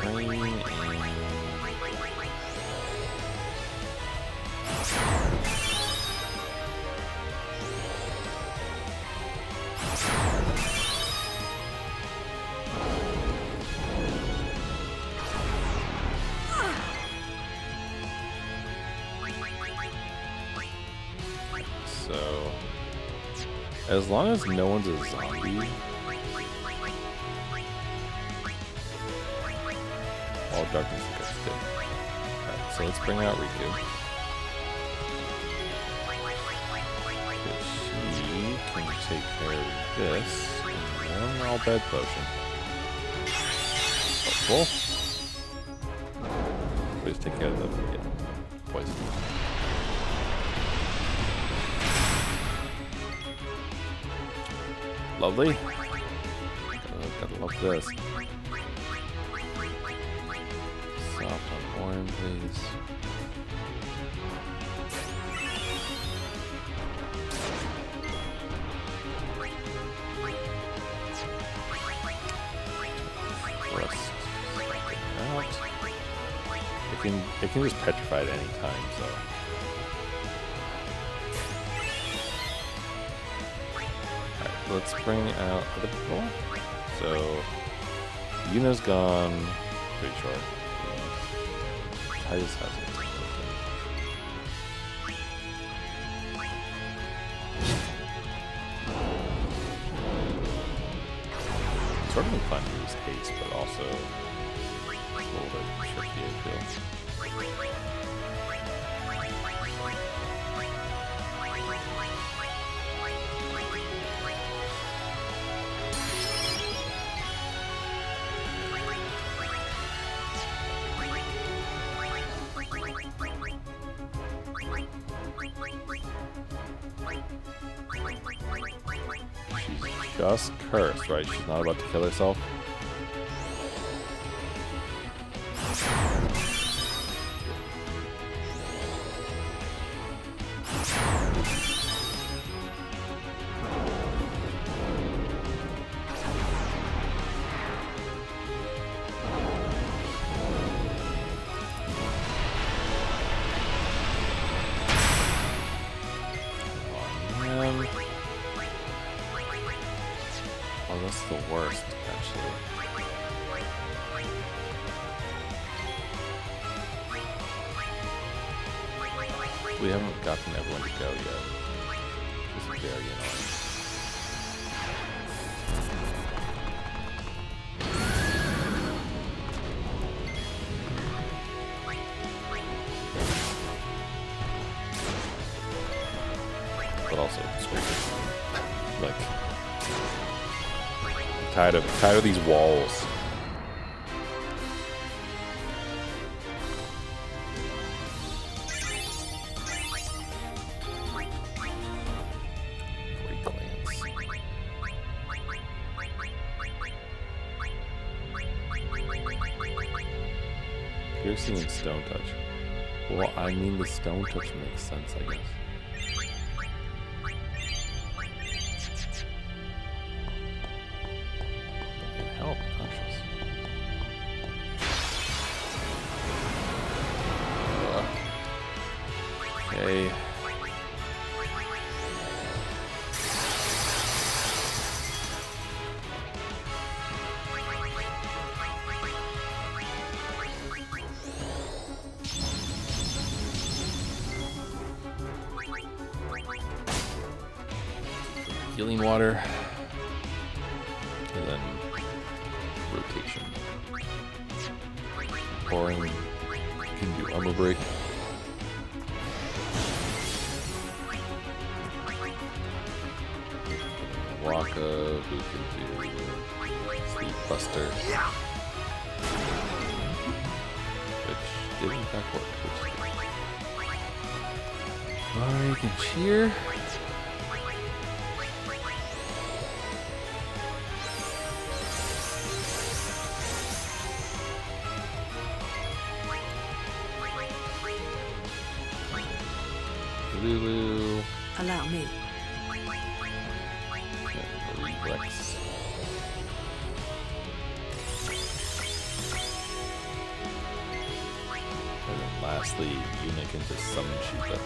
Train and... So, as long as no one's a zombie, all darkness is good. Alright, so let's bring out Riku. She can take care of this in one all bed potion. Helpful. Please take care of the poison. Lovely. Gotta love this. Soft on orange, please. Rust out. It can just petrify at any time, so. Let's bring out other people. So, Yuna's gone. Pretty short. Titus has it. Sort of inclined to use haste, but also a little bit tricky, I feel. Just cursed, right? She's not about to kill herself. Oh, that's the worst, actually. We haven't gotten everyone to go yet. This is very annoying. But also, screw like, tired of these walls. Piercing and stone touch. Well, I mean the stone touch makes sense, I guess. Help, conscious. Okay. Healing water, and then rotation. Pouring, can do armor break. Waka, who can do Sleep Buster, which did in fact work. Alright, can cheer. Lulu.
Allow me.
Reflex. Obviously, Yuna can just summon Shiva.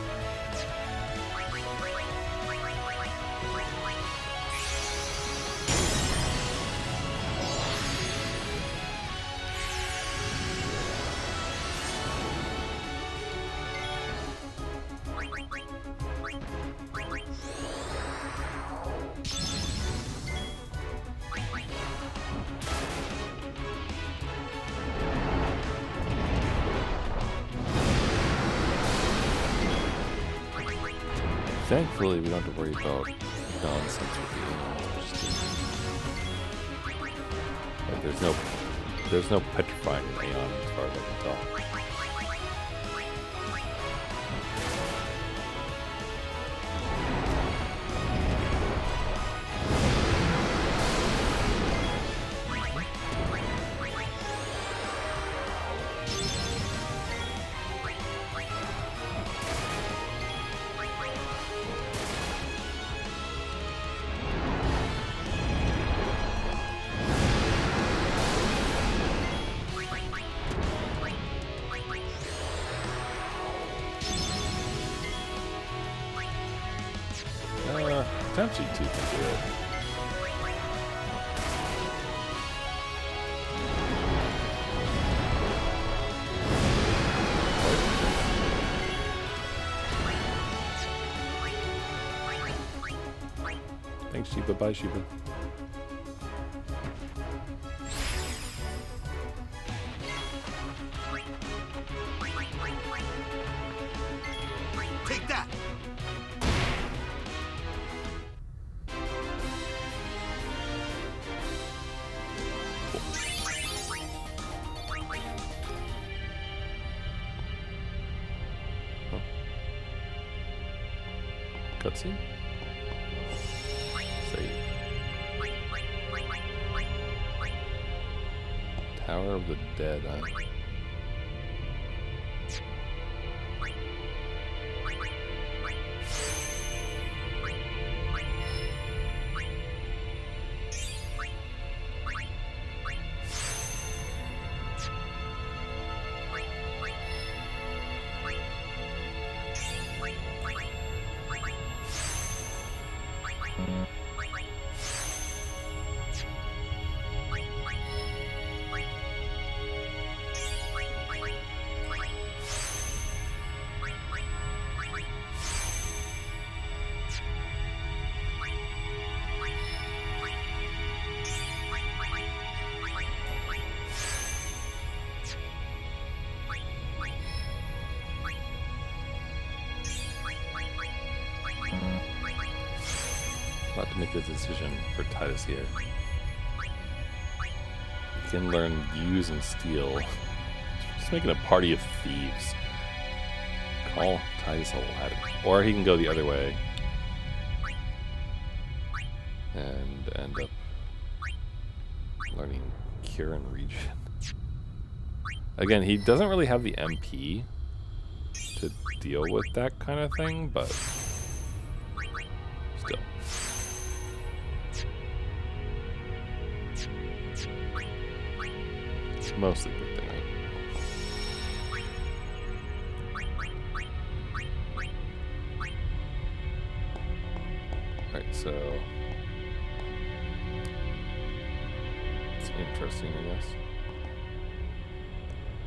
Thankfully, we don't have to worry about nonsense with the Aeon. Like, there's no petrifying in Aeon as far as I can tell. Potentially 2 can do it. Thanks, Shiba. Bye, Shiba.
Take that!
Cutscene? Save. Tower of the Dead, huh? About to make a decision for Titus here. He can learn use and steal. Just making a party of thieves. Call Titus Aladdin. Or he can go the other way and end up learning cure and regen. Again, he doesn't really have the MP to deal with that kind of thing, but still. Mostly good thing. Alright, so it's interesting, I guess.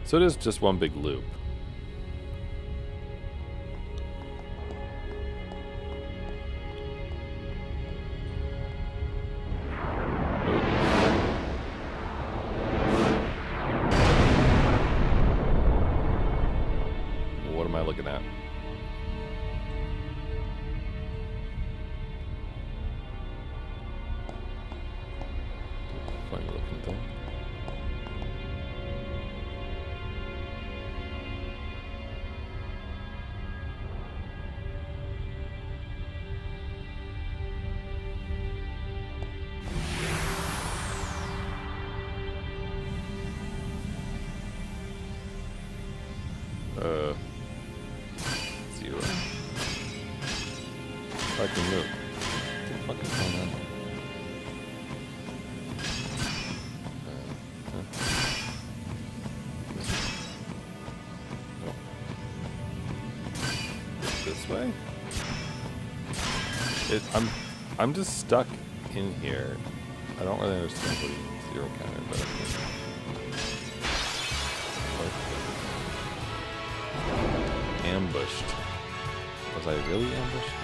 So it is just one big loop. What am I looking at? Funny looking thing. Zero. If I can move. What the fuck is going on? Oh. this way? I'm just stuck in here. I don't really understand what he means zero counter, but ambushed. Was I really ambushed?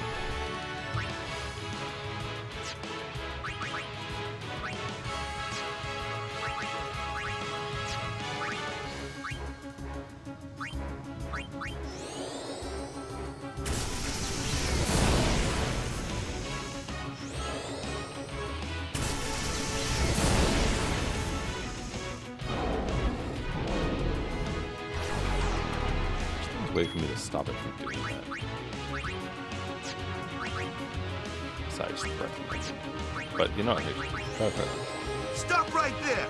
Wait for me to stop it from doing that. Besides threatening. But you know, okay.
Stop right there!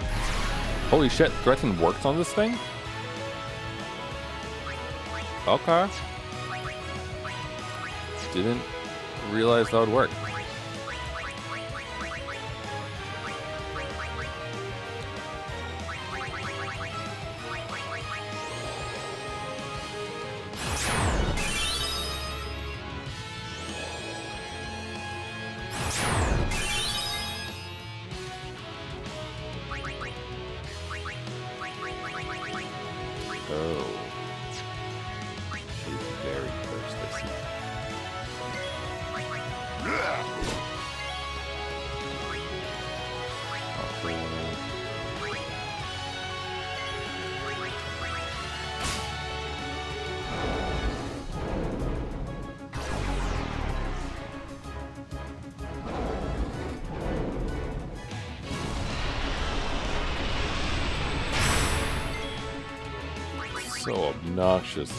Holy shit, threaten works on this thing? Okay. Didn't realize that would work. Oh. She's very thirsty. So obnoxious.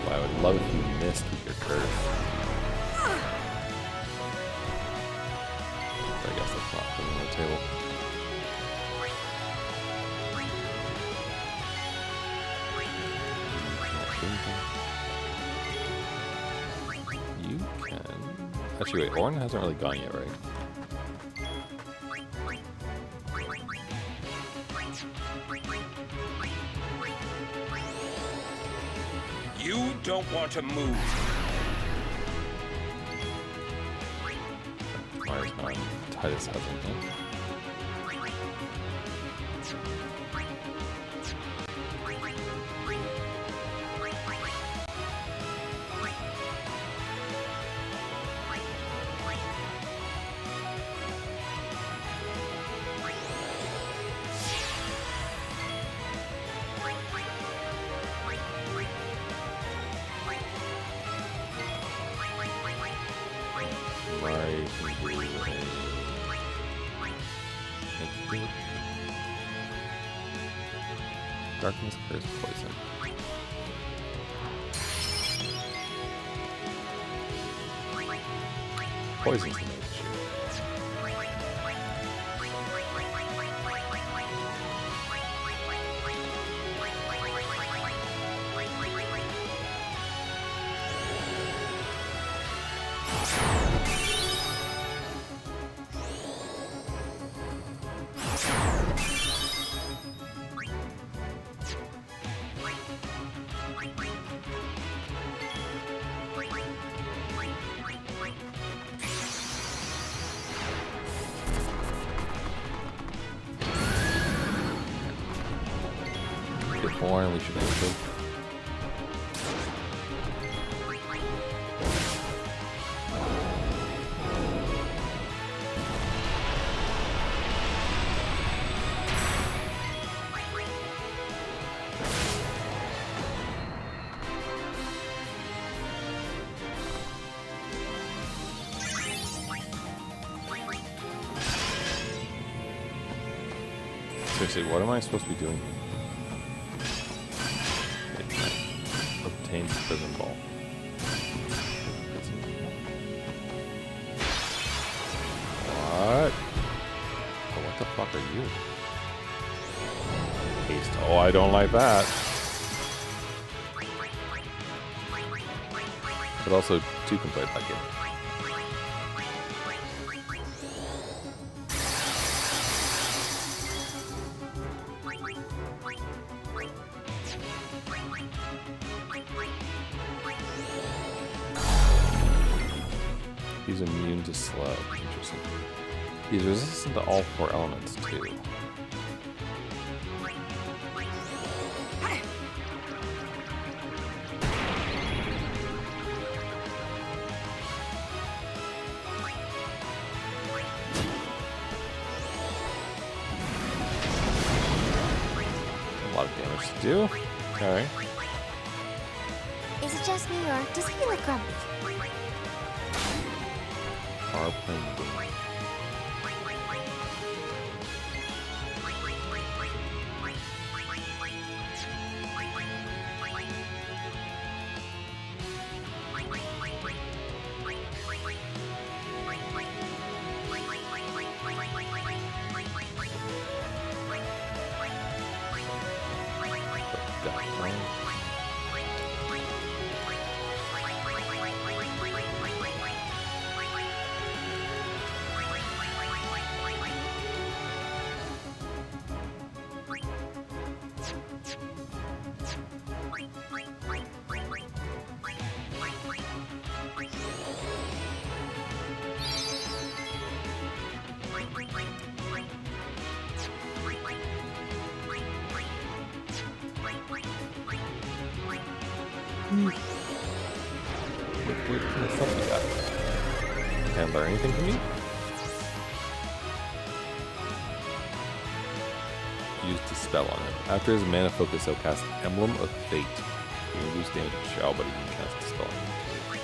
I would love if you missed with your curse. But I guess that's not putting on the table. You can... Actually, wait, Orin hasn't really gone yet, right?
You don't want to move.
Why is not Titus hasn't been? Darkness clears poison. Poison's the main issue. Get more and we should be good. Seriously, what am I supposed to be doing here? Midnight. Obtained prison ball. What? Oh, what the fuck are you? Haste. Oh, I don't like that. But also, two can play that game. He's immune to slow. Interesting. He's resistant to all 4 elements, too. A lot of damage to do. Okay.
Is it just me, or does he look grumpy?
Are playing game. What kind of stuff you got? Can't learn anything from you? Used to spell on him. After his mana focus, he'll cast Emblem of Fate. He will lose damage to Shell, but he can cast a spell on him too.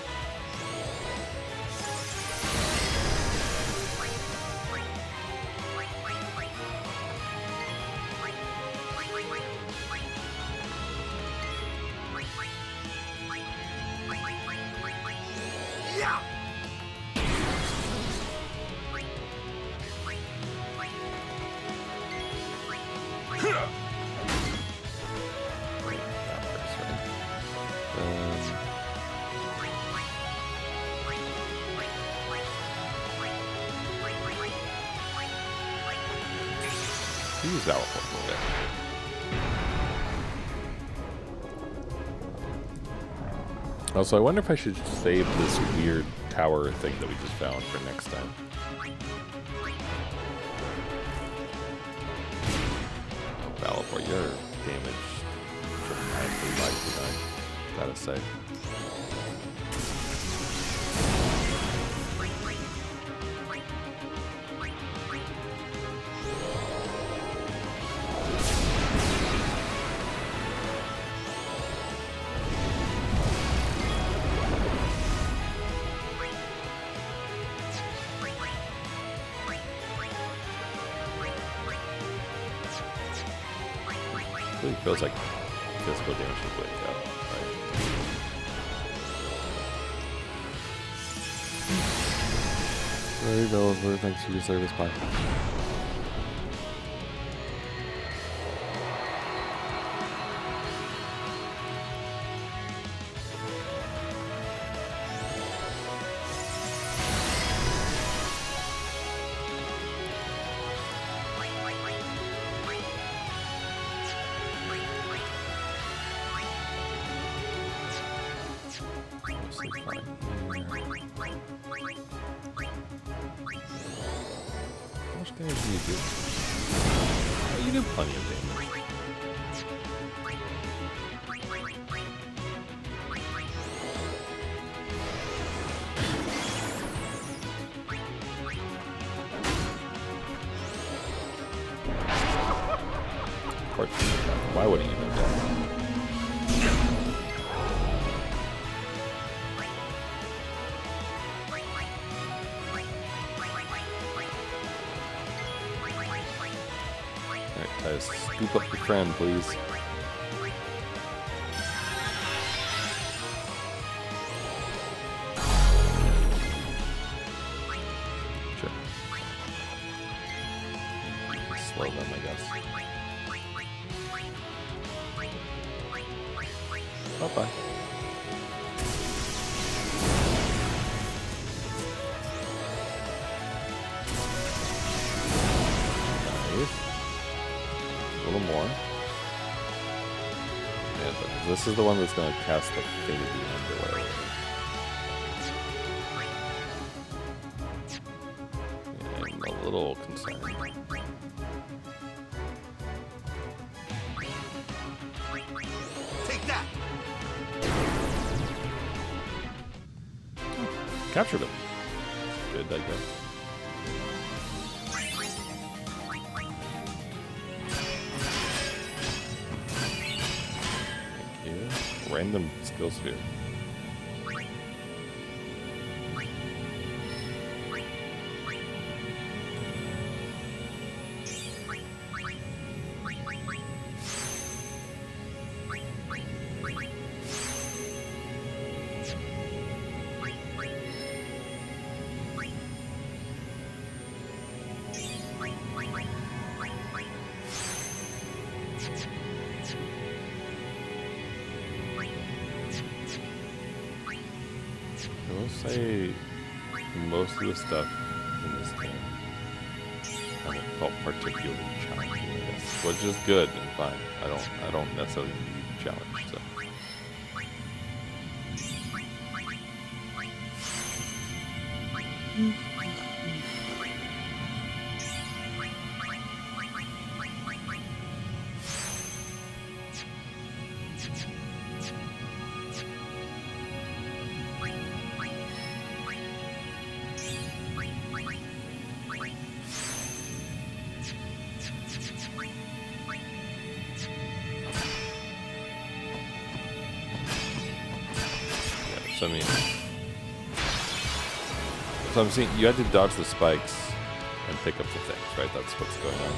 That works, right? Use that one for a bit. Also, I wonder if I should save this weird tower thing that we just found for next time. Valipore, your damage dramatically like tonight, gotta say. It really feels like physical damage is way to go. Very valuable, thanks for your service, bye. Mostly fine. How much damage do you do? Oh, you do plenty of damage. Of course, why would he even do that? scoop up your friend, please. Sure. Slow them, I guess. Bye-bye. A little more. Yeah, this is the one that's going to cast the Fate of the Underwear. Yeah, I'm a little concerned.
Take that!
Captured him. Good, I guess. Random skill sphere. I will say most of the stuff in this game haven't felt particularly challenging, I guess. Which is good and fine. I don't necessarily need a challenge, so. So I mean, so I'm seeing you had to dodge the spikes and pick up the things, right? That's what's going on.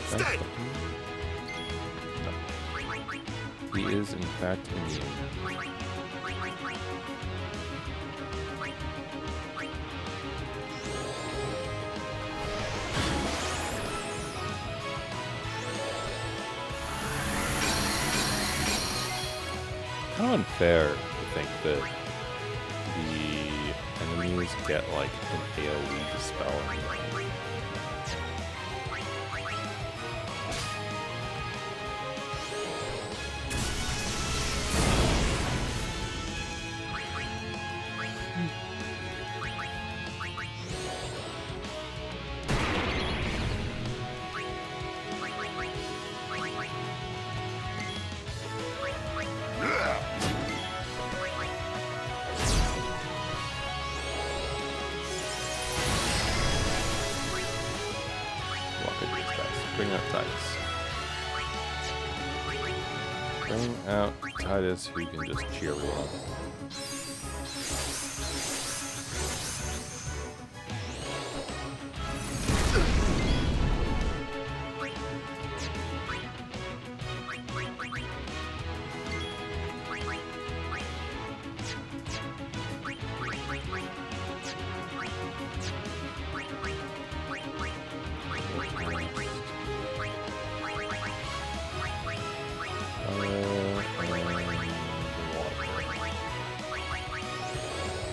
Stay!
No. He is in fact immune. Kind of unfair to think that the enemies get like an AoE dispel. Bring out Titus. Bring out Titus, who can just cheer me on.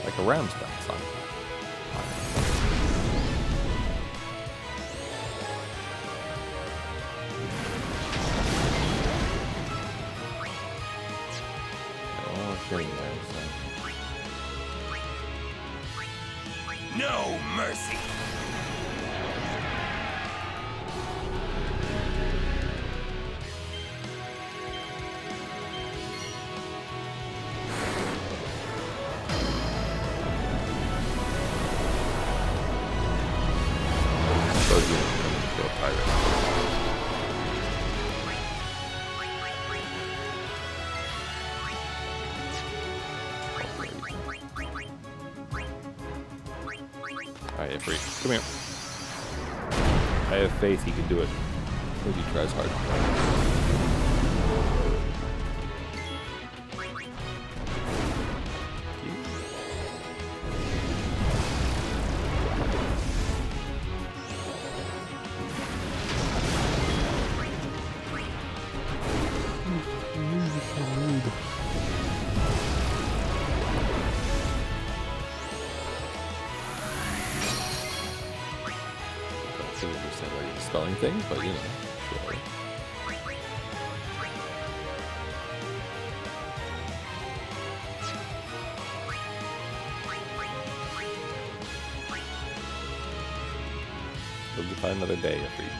Like a Rams bounce on.
No mercy.
Alright, Ifrit, come here. I have faith he can do it. If he tries hard. Spelling things, but you know, sure. Live to find another day, Ifrit.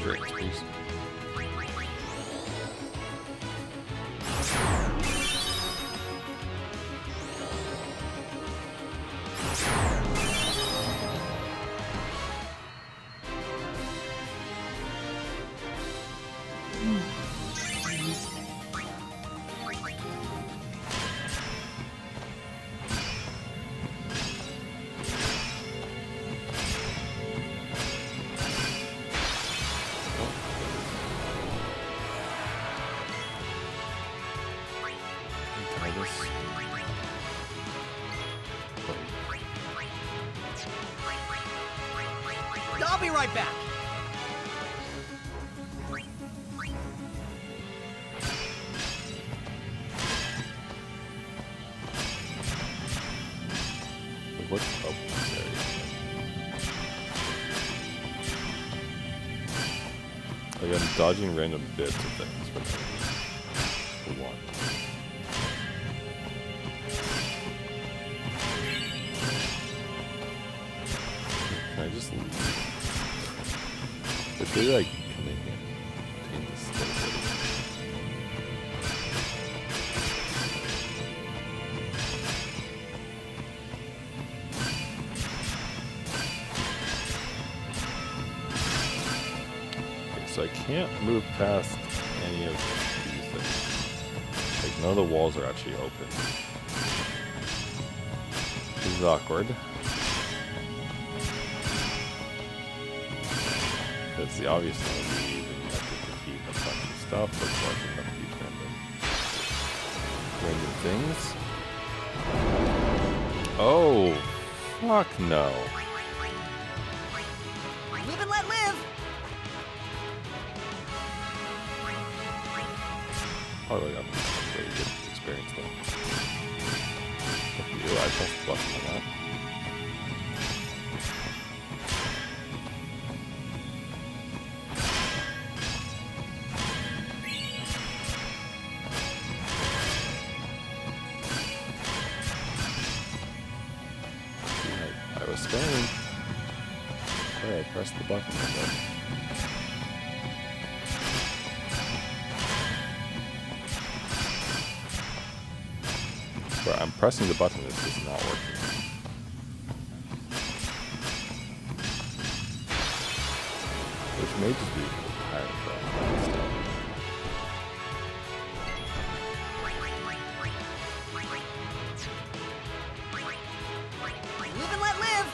Drinks, please.
I'll be right back.
What's up this area? Like I'm dodging random bits of things for one. Can I just leave? If they like come in here, take this little bit. Okay, so I can't move past any of these things. Like none of the walls are actually open. This is awkward. That's the obvious thing. You have to defeat a bunch of stuff, but charging up these random things. Oh, fuck no.
Live and let live.
Oh, I got a really good experience though. Fuck you, I pressed the button on that. I was sparing. Okay, I pressed the button. But I'm pressing the button, it's just not working. Which may just be tired of that stuff.
Live and let live.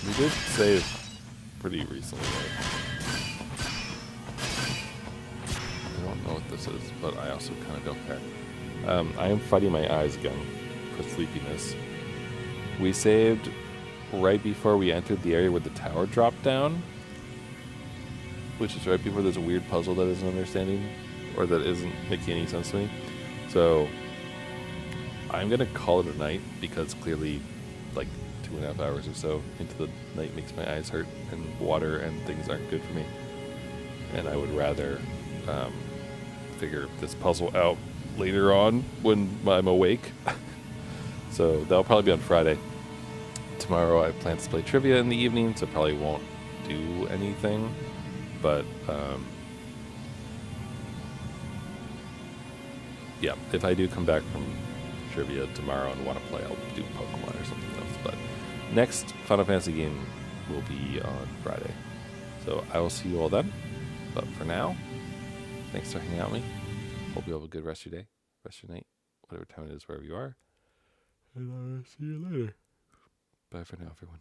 We did save pretty recently, right? I don't know what this is, but I also kind of don't care. I am fighting my eyes again for sleepiness. We saved right before we entered the area where the tower dropped down, which is right before there's a weird puzzle that isn't understanding, or that isn't making any sense to me. So I'm gonna call it a night because clearly like 2.5 hours or so into the night makes my eyes hurt, and water and things aren't good for me. And I would rather figure this puzzle out later on when I'm awake. So that'll probably be on Friday. Tomorrow I plan to play trivia in the evening, so probably won't do anything. But yeah, if I do come back from trivia tomorrow and want to play, I'll do Pokemon or something else. But next Final Fantasy game will be on Friday. So I will see you all then. But for now, thanks for hanging out with me. Hope you have a good rest of your day, rest of your night, whatever time it is, wherever you are. And I will see you later. Bye for now, everyone.